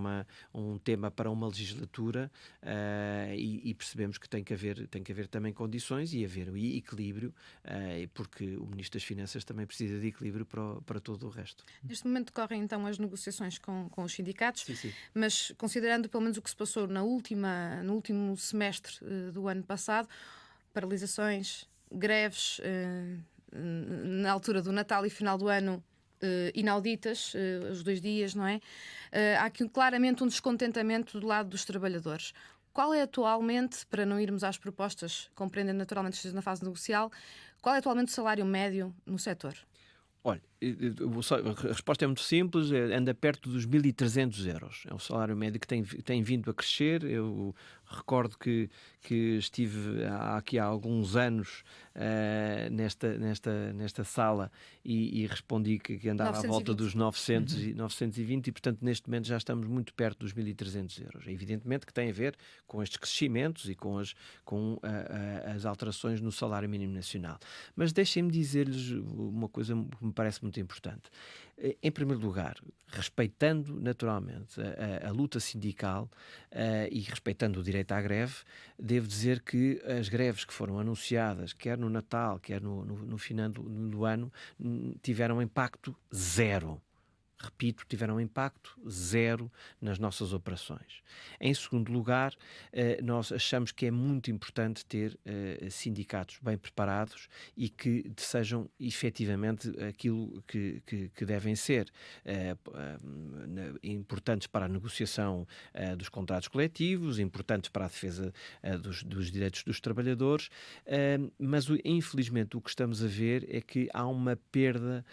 B: um tema para uma legislatura, e percebemos que tem que haver também condições e haver equilíbrio, porque o Ministro das Finanças também precisa de equilíbrio para todo o resto.
C: Neste momento decorrem então as negociações com os sindicatos,
B: Sim.
C: mas considerando pelo menos o que se passou no último semestre do ano passado, paralisações, greves na altura do Natal e final do ano, inauditas, os 2 dias, não é? Há aqui claramente um descontentamento do lado dos trabalhadores. Qual é atualmente, para não irmos às propostas, compreendendo naturalmente que esteja na fase negocial, qual é atualmente o salário médio no setor?
B: Olha, a resposta é muito simples, anda perto dos 1.300 euros. É um salário médio que tem vindo a crescer. Eu recordo que estive aqui há alguns anos nesta sala e respondi que andava
C: 920.
B: à volta dos 920 e, portanto, neste momento já estamos muito perto dos 1.300 euros. Evidentemente que tem a ver com estes crescimentos e com as alterações no salário mínimo nacional. Mas deixem-me dizer-lhes uma coisa que me parece muito importante. Em primeiro lugar, respeitando naturalmente a luta sindical e respeitando o direito à greve, devo dizer que as greves que foram anunciadas, quer no Natal, quer no final do ano, tiveram impacto zero. Repito, tiveram impacto zero nas nossas operações. Em segundo lugar, nós achamos que é muito importante ter sindicatos bem preparados e que sejam efetivamente aquilo que devem ser, importantes para a negociação dos contratos coletivos, importantes para a defesa dos direitos dos trabalhadores, mas infelizmente o que estamos a ver é que há uma perda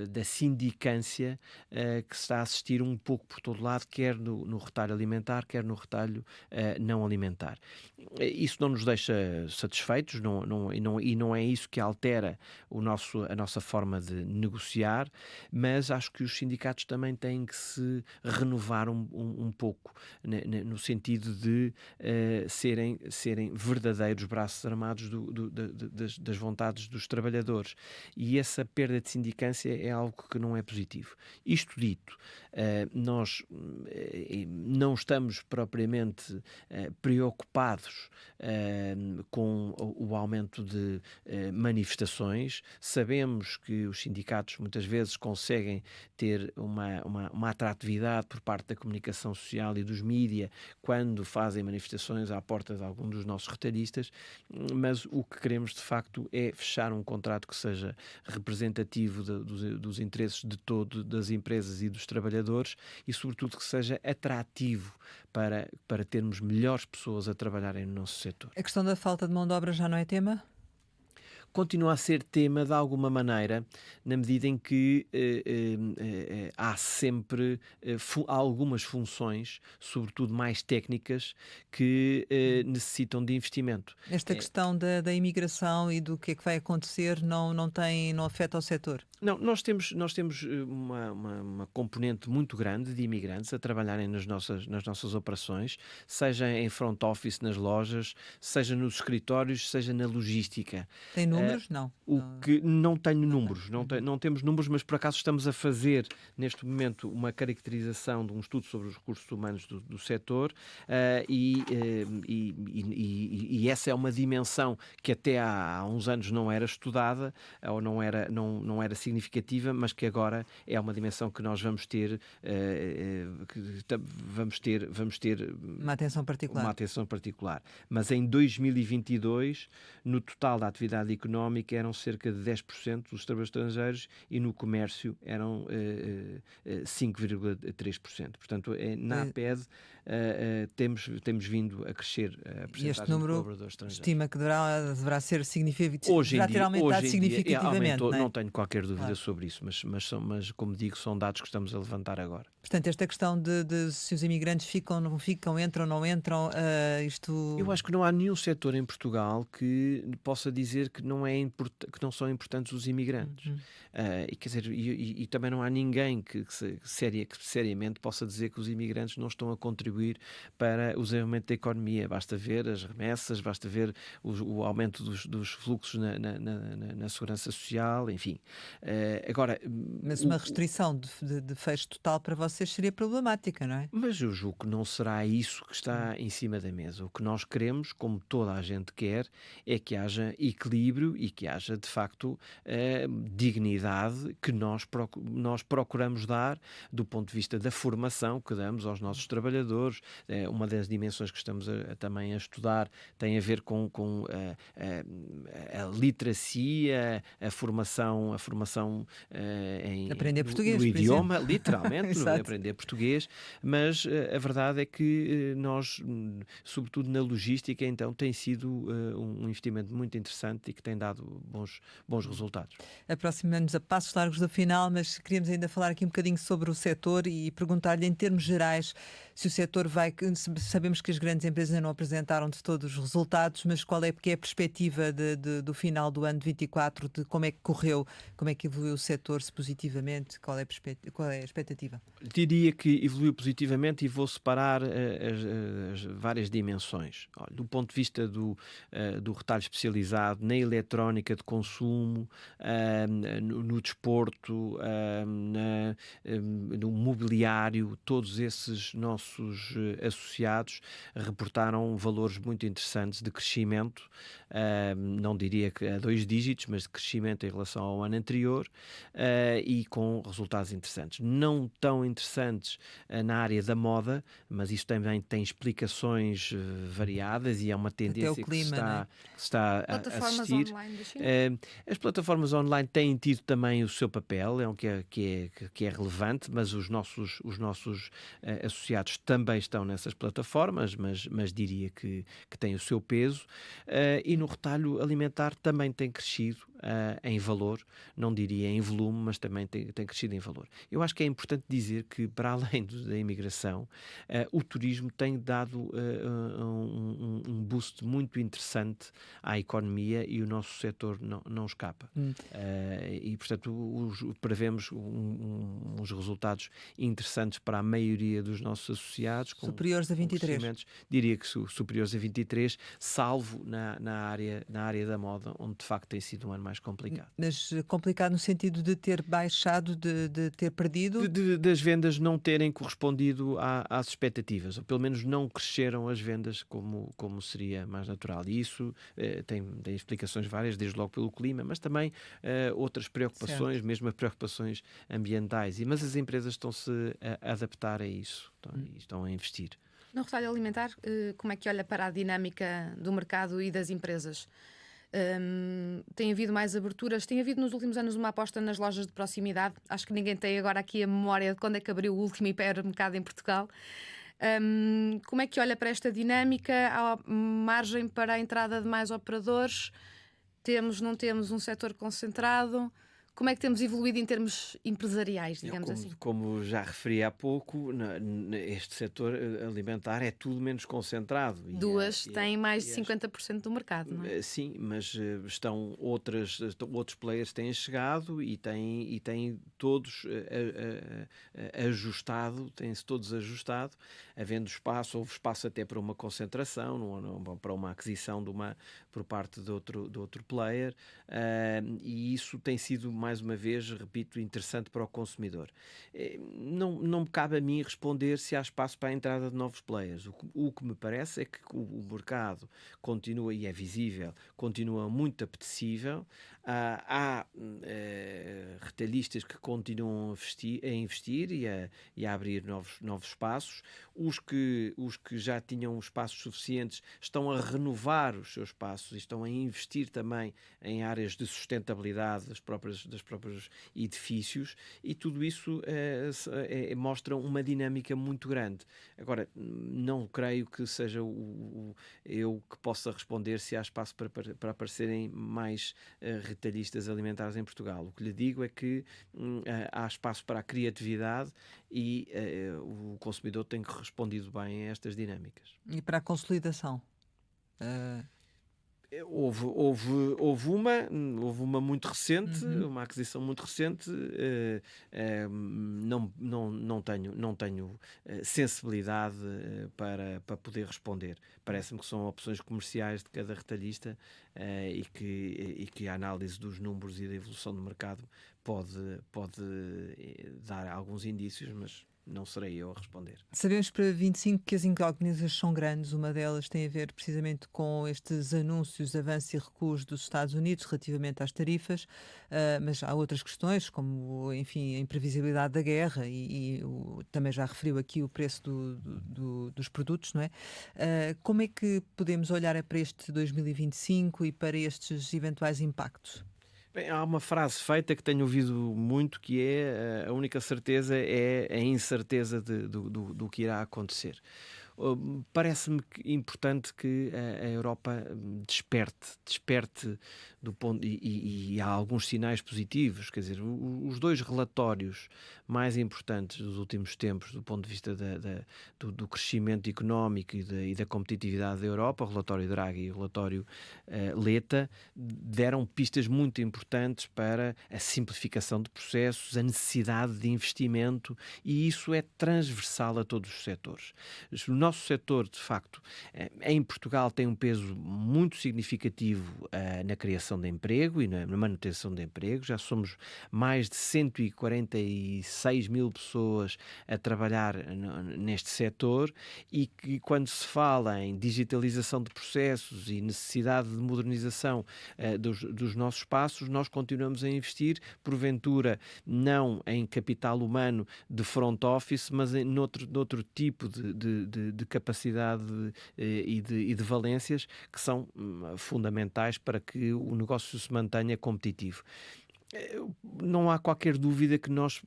B: da sindicância que se está a assistir um pouco por todo lado, quer no retalho alimentar, quer no retalho não alimentar. Isso não nos deixa satisfeitos e não é isso que altera a nossa forma de negociar, mas acho que os sindicatos também têm que se renovar um pouco, no sentido de serem verdadeiros braços armados das vontades dos trabalhadores. E essa perda de sindicância é algo que não é positivo. Isto dito, nós não estamos propriamente preocupados com o aumento de manifestações. Sabemos que os sindicatos muitas vezes conseguem ter uma atratividade por parte da comunicação social e dos mídia quando fazem manifestações à porta de algum dos nossos retalhistas, mas o que queremos de facto é fechar um contrato que seja representativo dos interesses de das empresas e dos trabalhadores e sobretudo que seja atrativo para termos melhores pessoas a trabalharem no nosso setor.
A: A questão da falta de mão de obra já não é tema?
B: Continua a ser tema de alguma maneira, na medida em que há sempre algumas funções, sobretudo mais técnicas, que necessitam de investimento.
A: Esta questão da imigração e do que é que vai acontecer não afeta o setor?
B: Não, nós temos uma componente muito grande de imigrantes a trabalharem nas nossas operações, seja em front office nas lojas, seja nos escritórios, seja na logística.
A: Tem números? Não.
B: Não tenho números, não temos números, mas por acaso estamos a fazer neste momento uma caracterização de um estudo sobre os recursos humanos do setor, e essa é uma dimensão que até há uns anos não era estudada ou não era significativa, mas que agora é uma dimensão que nós vamos ter
A: Uma atenção particular.
B: Mas em 2022, no total da atividade económica económica eram cerca de 10% dos trabalhadores estrangeiros e no comércio eram 5,3%. Portanto, na APED temos vindo a crescer a
A: E este
B: percentagem de
A: número
B: colaboradores estrangeiros.
A: estima que deverá ser significativo,
B: Hoje em
A: deverá ter
B: dia,
A: aumentado
B: hoje em dia
A: significativamente,
B: aumentou,
A: não é?
B: não tenho qualquer dúvida
A: Claro.
B: sobre isso, mas como digo, são dados que estamos a levantar agora.
A: Portanto, esta questão de se os imigrantes ficam, não ficam, entram, não entram, isto...
B: Eu acho que não há nenhum setor em Portugal que possa dizer que que não são importantes os imigrantes. E, quer dizer, e também não há ninguém que seriamente possa dizer que os imigrantes não estão a contribuir para o desenvolvimento da economia. Basta ver as remessas, basta ver o aumento dos fluxos na segurança social, enfim. Agora,
A: Mas uma restrição de fecho total para vocês seria problemática, não é?
B: mas eu julgo que não será isso que está em cima da mesa. O que nós queremos, como toda a gente quer, é que haja equilíbrio e que haja, de facto, dignidade que nós procuramos dar do ponto de vista da formação que damos aos nossos trabalhadores. Uma das dimensões que estamos também a estudar tem a ver com a literacia, a formação
A: Aprender português,
B: no
A: por
B: idioma,
A: exemplo.
B: literalmente,
A: Exato.
B: aprender português, mas a verdade é que nós, sobretudo na logística, então tem sido um investimento muito interessante e que tem dado bons resultados.
A: Aproximamos a passos largos do final, mas queríamos ainda falar aqui um bocadinho sobre o setor e perguntar-lhe em termos gerais se o setor vai... Sabemos que as grandes empresas ainda não apresentaram de todos os resultados, mas qual é que é a perspectiva do final do ano de 24, de como é que correu, como é que evoluiu o setor, se positivamente, qual é a expectativa?
B: Diria que evoluiu positivamente e vou separar as várias dimensões. Olha, do ponto de vista do retalho especializado, na eletrónica de consumo, no desporto, no mobiliário, todos esses nossos associados reportaram valores muito interessantes de crescimento, não diria que a 2 dígitos, mas de crescimento em relação ao ano anterior, e com resultados interessantes. Não tão interessantes na área da moda, mas isso também tem explicações variadas e é uma tendência
A: clima,
B: que se está a
C: Plataformas
B: assistir.
C: online da China?
B: As plataformas online têm tido também o seu papel, é um que é relevante, mas os nossos associados também estão nessas plataformas, mas diria que tem o seu peso. E no retalho alimentar também tem crescido em valor, não diria em volume, mas também tem crescido em valor. Eu acho que é importante dizer que, para além da imigração, o turismo tem dado um boost muito interessante à economia e o nosso setor não escapa. E, portanto, prevemos uns resultados interessantes para a maioria dos nossos associados.
A: Superiores a 23.
B: Diria que superiores a 23, salvo na área da moda, onde de facto tem sido um ano mais complicado.
A: Mas complicado no sentido de ter baixado, de ter perdido?
B: Das vendas não terem correspondido às expectativas, ou pelo menos não cresceram as vendas como seria mais natural. E isso tem explicações várias, desde logo pelo clima, mas também outras preocupações,
A: certo,
B: mesmo as preocupações ambientais. Mas as empresas estão-se a adaptar a isso, estão a investir.
C: No retalho alimentar, como é que olha para a dinâmica do mercado e das empresas? Tem havido mais aberturas? Tem havido nos últimos anos uma aposta nas lojas de proximidade? Acho que ninguém tem agora aqui a memória de quando é que abriu o último hipermercado em Portugal. Como é que olha para esta dinâmica? Há margem para a entrada de mais operadores? Não temos um setor concentrado? Como é que temos evoluído em termos empresariais, digamos assim?
B: Como já referi há pouco, este setor alimentar é tudo menos concentrado.
C: Duas têm mais de 50% do mercado, não é?
B: Sim, mas outros players têm chegado e têm todos têm-se todos ajustado, havendo espaço, houve espaço até para uma concentração, para uma aquisição por parte de outro player, e isso tem sido mais mais uma vez, repito, interessante para o consumidor. Não me cabe a mim responder se há espaço para a entrada de novos players. O que me parece é que o mercado continua, e é visível, continua muito apetecível. Há retalhistas que continuam a investir e a abrir novos espaços. Os que já tinham espaços suficientes estão a renovar os seus espaços e estão a investir também em áreas de sustentabilidade dos próprios edifícios, e tudo isso mostra uma dinâmica muito grande. Agora, não creio que seja eu que possa responder se há espaço para aparecerem mais retalhistas alimentares em Portugal. O que lhe digo é que há espaço para a criatividade e o consumidor tem respondido bem a estas dinâmicas.
A: E para a consolidação? Uh,
B: Houve uma muito recente, uma aquisição muito recente. Não tenho sensibilidade para poder responder. Parece-me que são opções comerciais de cada retalhista, e que a análise dos números e da evolução do mercado pode dar alguns indícios, mas não serei eu a responder.
A: Sabemos para 25 que as incógnitas são grandes. Uma delas tem a ver precisamente com estes anúncios, avanços e recuos dos Estados Unidos relativamente às tarifas, mas há outras questões, como, enfim, a imprevisibilidade da guerra também já referiu aqui o preço dos produtos, não é? Como é que podemos olhar para este 2025 e para estes eventuais impactos?
B: Bem, há uma frase feita que tenho ouvido muito, que é: a única certeza é a incerteza do que irá acontecer. Parece-me importante que a Europa desperte do ponto, e há alguns sinais positivos. Quer dizer, os dois relatórios mais importantes dos últimos tempos do ponto de vista do crescimento económico e da competitividade da Europa, o relatório Draghi e o relatório Letta, deram pistas muito importantes para a simplificação de processos, a necessidade de investimento, e isso é transversal a todos os setores. O nosso setor, de facto, em Portugal tem um peso muito significativo na criação de emprego e na manutenção de emprego. Já somos mais de 146 mil pessoas a trabalhar neste setor, e que, quando se fala em digitalização de processos e necessidade de modernização dos nossos espaços, nós continuamos a investir, porventura não em capital humano de front office, mas noutro tipo de capacidade e de valências que são fundamentais para que o negócio se mantenha competitivo. Não há qualquer dúvida que nós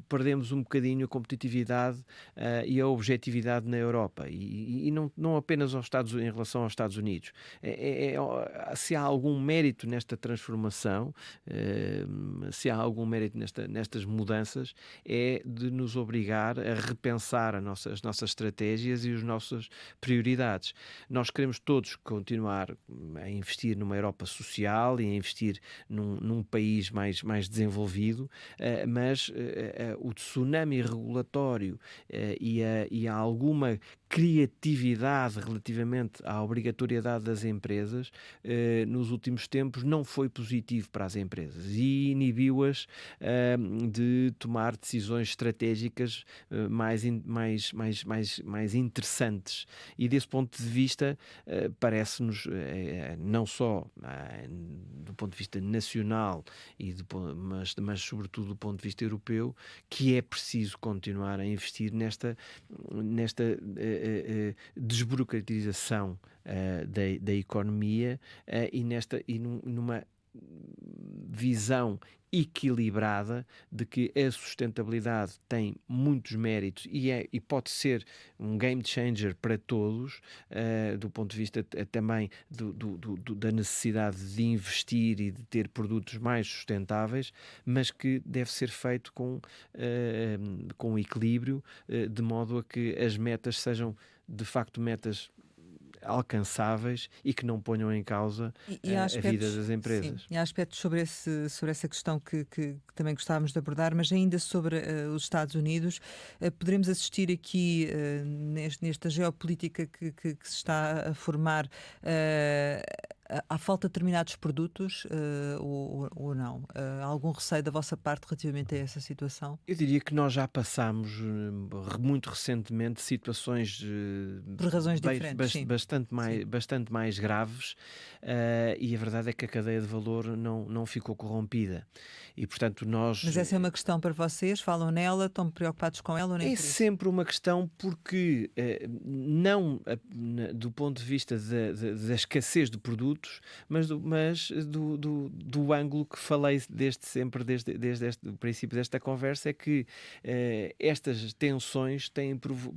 B: perdemos um bocadinho a competitividade e a objetividade na Europa, e não apenas em relação aos Estados Unidos. Se há algum mérito nesta transformação, se há algum mérito nestas mudanças, é de nos obrigar a repensar as nossas estratégias e as nossas prioridades. Nós queremos todos continuar a investir numa Europa social e a investir num país mais desenvolvido, mas o tsunami regulatório e há alguma criatividade relativamente à obrigatoriedade das empresas nos últimos tempos não foi positivo para as empresas e inibiu-as de tomar decisões estratégicas mais interessantes. E desse ponto de vista parece-nos, não só do ponto de vista nacional mas sobretudo do ponto de vista europeu, que é preciso continuar a investir nesta desburocratização da economia e numa visão equilibrada de que a sustentabilidade tem muitos méritos e pode ser um game changer para todos, do ponto de vista também da necessidade de investir e de ter produtos mais sustentáveis, mas que deve ser feito com equilíbrio, de modo a que as metas sejam de facto metas alcançáveis e que não ponham em causa a vida das empresas.
A: Sim, e há aspectos sobre essa questão que também gostávamos de abordar, mas ainda sobre os Estados Unidos, poderemos assistir aqui nesta geopolítica que se está a formar há falta de determinados produtos ou não? Há algum receio da vossa parte relativamente a essa situação?
B: Eu diria que nós já passámos muito recentemente situações
A: Por razões diferentes, sim. Sim.
B: bastante mais graves, e a verdade é que a cadeia de valor não ficou corrompida. E, portanto,
A: Mas essa é uma questão para vocês? Falam nela? Estão preocupados com ela ou nem
B: é
A: por isso?
B: sempre uma questão porque, não do ponto de vista da escassez de produtos, mas do ângulo que falei desde o princípio desta conversa, é que estas tensões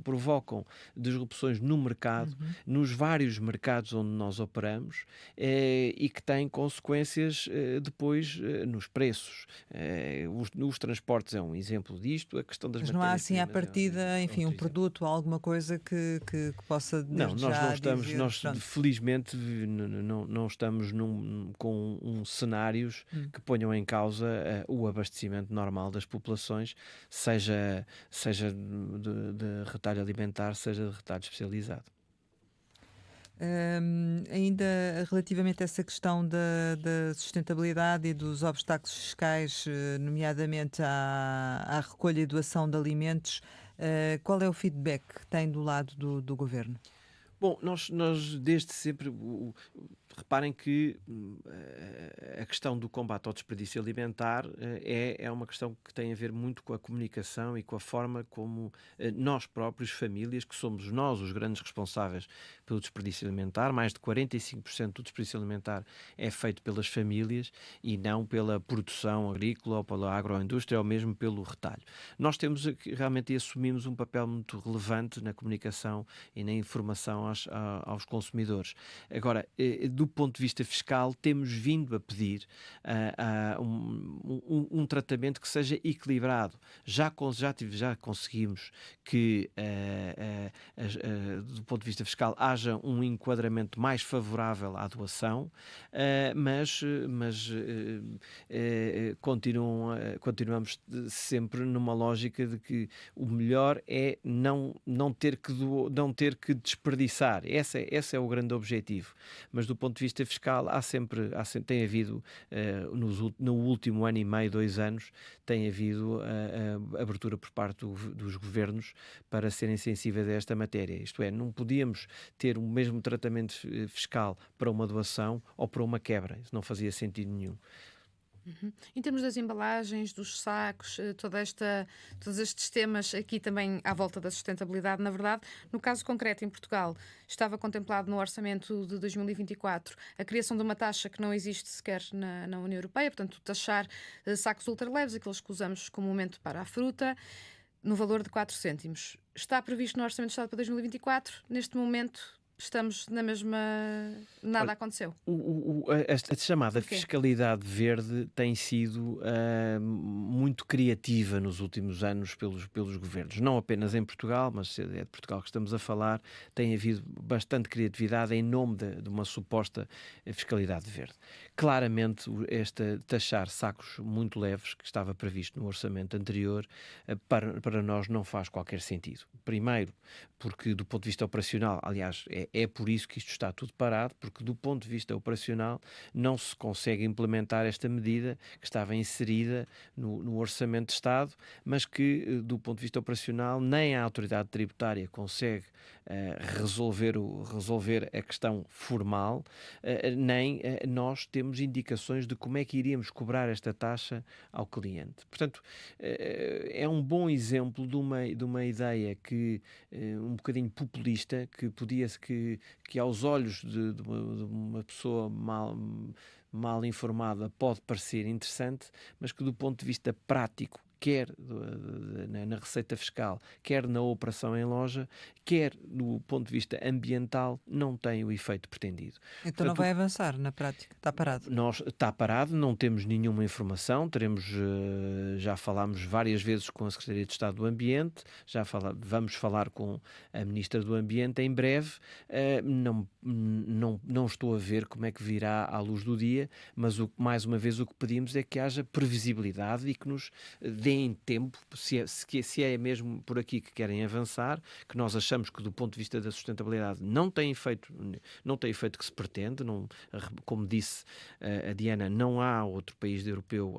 B: provocam disrupções no mercado, nos vários mercados onde nós operamos, e que têm consequências depois nos preços. Os transportes é um exemplo disto, a questão das
A: Mas não há assim à
B: matérias-primas é
A: partida, enfim, um
B: outro exemplo.
A: produto, alguma coisa que possa
B: Não,
A: desde
B: nós não
A: já
B: estamos,
A: dizer,
B: nós
A: pronto.
B: felizmente não estamos com cenários que ponham em causa o abastecimento normal das populações, seja de retalho alimentar, seja de retalho especializado.
A: Ainda relativamente a essa questão da sustentabilidade e dos obstáculos fiscais, nomeadamente à recolha e doação de alimentos, qual é o feedback que tem do lado do governo?
B: Bom, nós desde sempre, reparem que a questão do combate ao desperdício alimentar é uma questão que tem a ver muito com a comunicação e com a forma como nós próprios, famílias, que somos nós os grandes responsáveis pelo desperdício alimentar. Mais de 45% do desperdício alimentar é feito pelas famílias e não pela produção agrícola ou pela agroindústria ou mesmo pelo retalho. Nós temos realmente e assumimos um papel muito relevante na comunicação e na informação aos consumidores. Agora, do ponto de vista fiscal, temos vindo a pedir um tratamento que seja equilibrado. Já conseguimos que, do ponto de vista fiscal, haja um enquadramento mais favorável à doação, mas continuamos sempre numa lógica de que o melhor é não ter que desperdiçar. Esse é o grande objetivo. Mas do ponto de vista fiscal, tem havido, no último ano e meio, 2 anos, tem havido abertura por parte dos governos para serem sensíveis a esta matéria. Isto é, não podíamos ter o mesmo tratamento fiscal para uma doação ou para uma quebra. Isso não fazia sentido nenhum.
C: Em termos das embalagens, dos sacos, todos estes temas aqui também à volta da sustentabilidade, na verdade, no caso concreto em Portugal, estava contemplado no orçamento de 2024 a criação de uma taxa que não existe sequer na União Europeia, portanto, taxar sacos ultraleves, aqueles que usamos comumente para a fruta, no valor de 4 cêntimos. Está previsto no Orçamento de Estado para 2024, neste momento estamos na mesma. Nada aconteceu.
B: A chamada
C: Porquê?
B: fiscalidade verde tem sido muito criativa nos últimos anos pelos governos. Não apenas em Portugal, mas é de Portugal que estamos a falar. Tem havido bastante criatividade em nome de uma suposta fiscalidade verde. Claramente, taxar sacos muito leves, que estava previsto no orçamento anterior, para nós não faz qualquer sentido. Primeiro, porque do ponto de vista operacional, aliás, é por isso que isto está tudo parado, porque do ponto de vista operacional não se consegue implementar esta medida que estava inserida no Orçamento de Estado, mas que do ponto de vista operacional nem a autoridade tributária consegue resolver a questão formal, nem nós temos indicações de como é que iríamos cobrar esta taxa ao cliente. Portanto, é um bom exemplo de uma ideia que um bocadinho populista, que aos olhos de uma pessoa mal informada pode parecer interessante, mas que do ponto de vista prático, quer na receita fiscal, quer na operação em loja, quer do ponto de vista ambiental, não tem o efeito pretendido.
A: Então
B: Portanto,
A: não vai avançar na prática, está parado.
B: Está parado, não temos nenhuma informação, já falámos várias vezes com a Secretaria de Estado do Ambiente, vamos falar com a Ministra do Ambiente em breve, não estou a ver como é que virá à luz do dia, mas mais uma vez o que pedimos é que haja previsibilidade e que nos deem tempo, se é mesmo por aqui que querem avançar, que nós achamos que do ponto de vista da sustentabilidade não tem efeito que se pretende, não, como disse a Diana, não há outro país europeu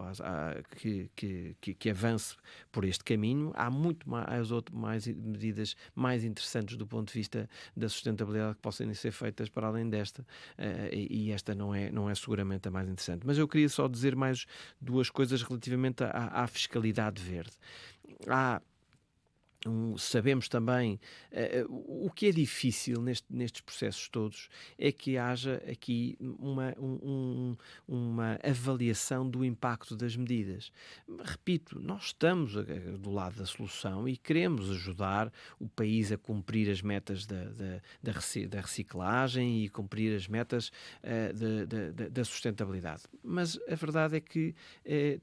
B: que avance por este caminho. Há muito mais medidas mais interessantes do ponto de vista da sustentabilidade que possam ser feitas para além desta, e esta não é seguramente a mais interessante. Mas eu queria só dizer mais duas coisas relativamente à fiscalidade verde. Sabemos também o que é difícil nestes processos todos é que haja aqui uma avaliação do impacto das medidas. Repito, nós estamos do lado da solução e queremos ajudar o país a cumprir as metas da reciclagem e cumprir as metas da sustentabilidade. Mas a verdade é que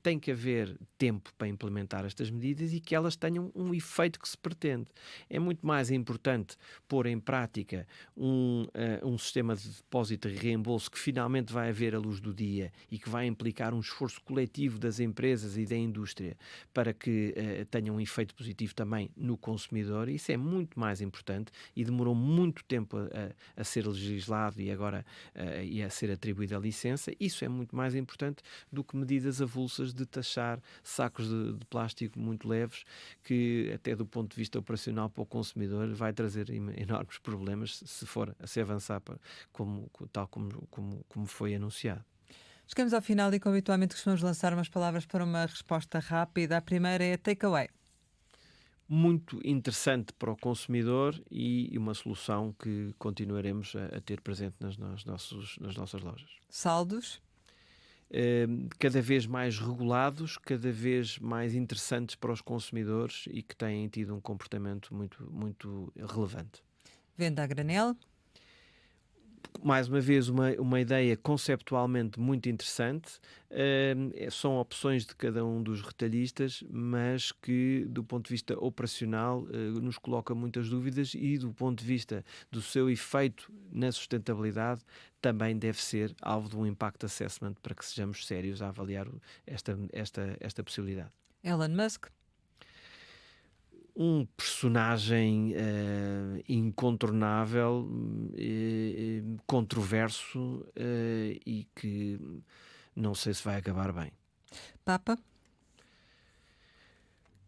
B: tem que haver tempo para implementar estas medidas e que elas tenham um efeito que se pretende. É muito mais importante pôr em prática um sistema de depósito e reembolso que finalmente vai haver à luz do dia e que vai implicar um esforço coletivo das empresas e da indústria para que tenha um efeito positivo também no consumidor. Isso é muito mais importante e demorou muito tempo a ser legislado e agora e a ser atribuída a licença. Isso é muito mais importante do que medidas avulsas de taxar sacos de plástico muito leves, que até do ponto de vista operacional para o consumidor vai trazer enormes problemas se avançar tal como foi anunciado.
A: Chegamos ao final e, como habitualmente, costumamos lançar umas palavras para uma resposta rápida. A primeira é takeaway.
B: Muito interessante para o consumidor e uma solução que continuaremos a ter presente nas nossas lojas.
A: Saldos.
B: Cada vez mais regulados, cada vez mais interessantes para os consumidores e que têm tido um comportamento muito, muito relevante.
A: Venda a granel.
B: Mais uma vez, uma ideia conceptualmente muito interessante. São opções de cada um dos retalhistas, mas que, do ponto de vista operacional, nos coloca muitas dúvidas e, do ponto de vista do seu efeito na sustentabilidade, também deve ser alvo de um impact assessment para que sejamos sérios a avaliar esta possibilidade.
A: Elon Musk.
B: Um personagem incontornável, controverso e que não sei se vai acabar bem.
A: Papa.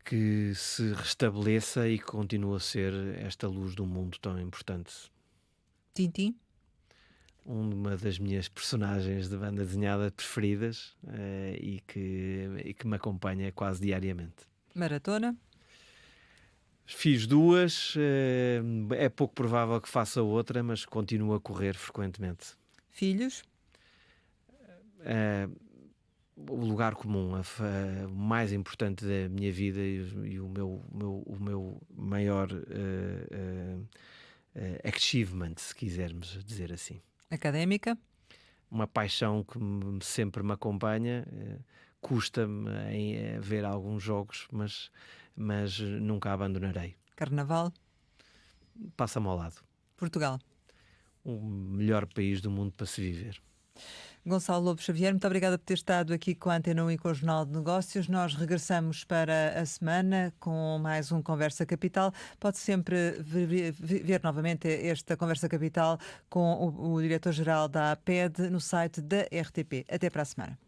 B: Que se restabeleça e que continue a ser esta luz do mundo tão importante.
A: Tintim.
B: Uma das minhas personagens de banda desenhada preferidas e que me acompanha quase diariamente.
A: Maratona.
B: Fiz duas, é pouco provável que faça outra, mas continuo a correr frequentemente.
A: Filhos.
B: O lugar comum, o mais importante da minha vida e o meu maior achievement, se quisermos dizer assim.
A: Académica.
B: Uma paixão que sempre me acompanha. Custa-me em ver alguns jogos, mas nunca a abandonarei.
A: Carnaval.
B: Passa-me ao lado.
A: Portugal.
B: O melhor país do mundo para se viver.
A: Gonçalo Lobo Xavier, muito obrigada por ter estado aqui com a Antena 1 e com o Jornal de Negócios. Nós regressamos para a semana com mais um Conversa Capital. Pode sempre ver novamente esta Conversa Capital com o diretor-geral da APED no site da RTP. Até para a semana.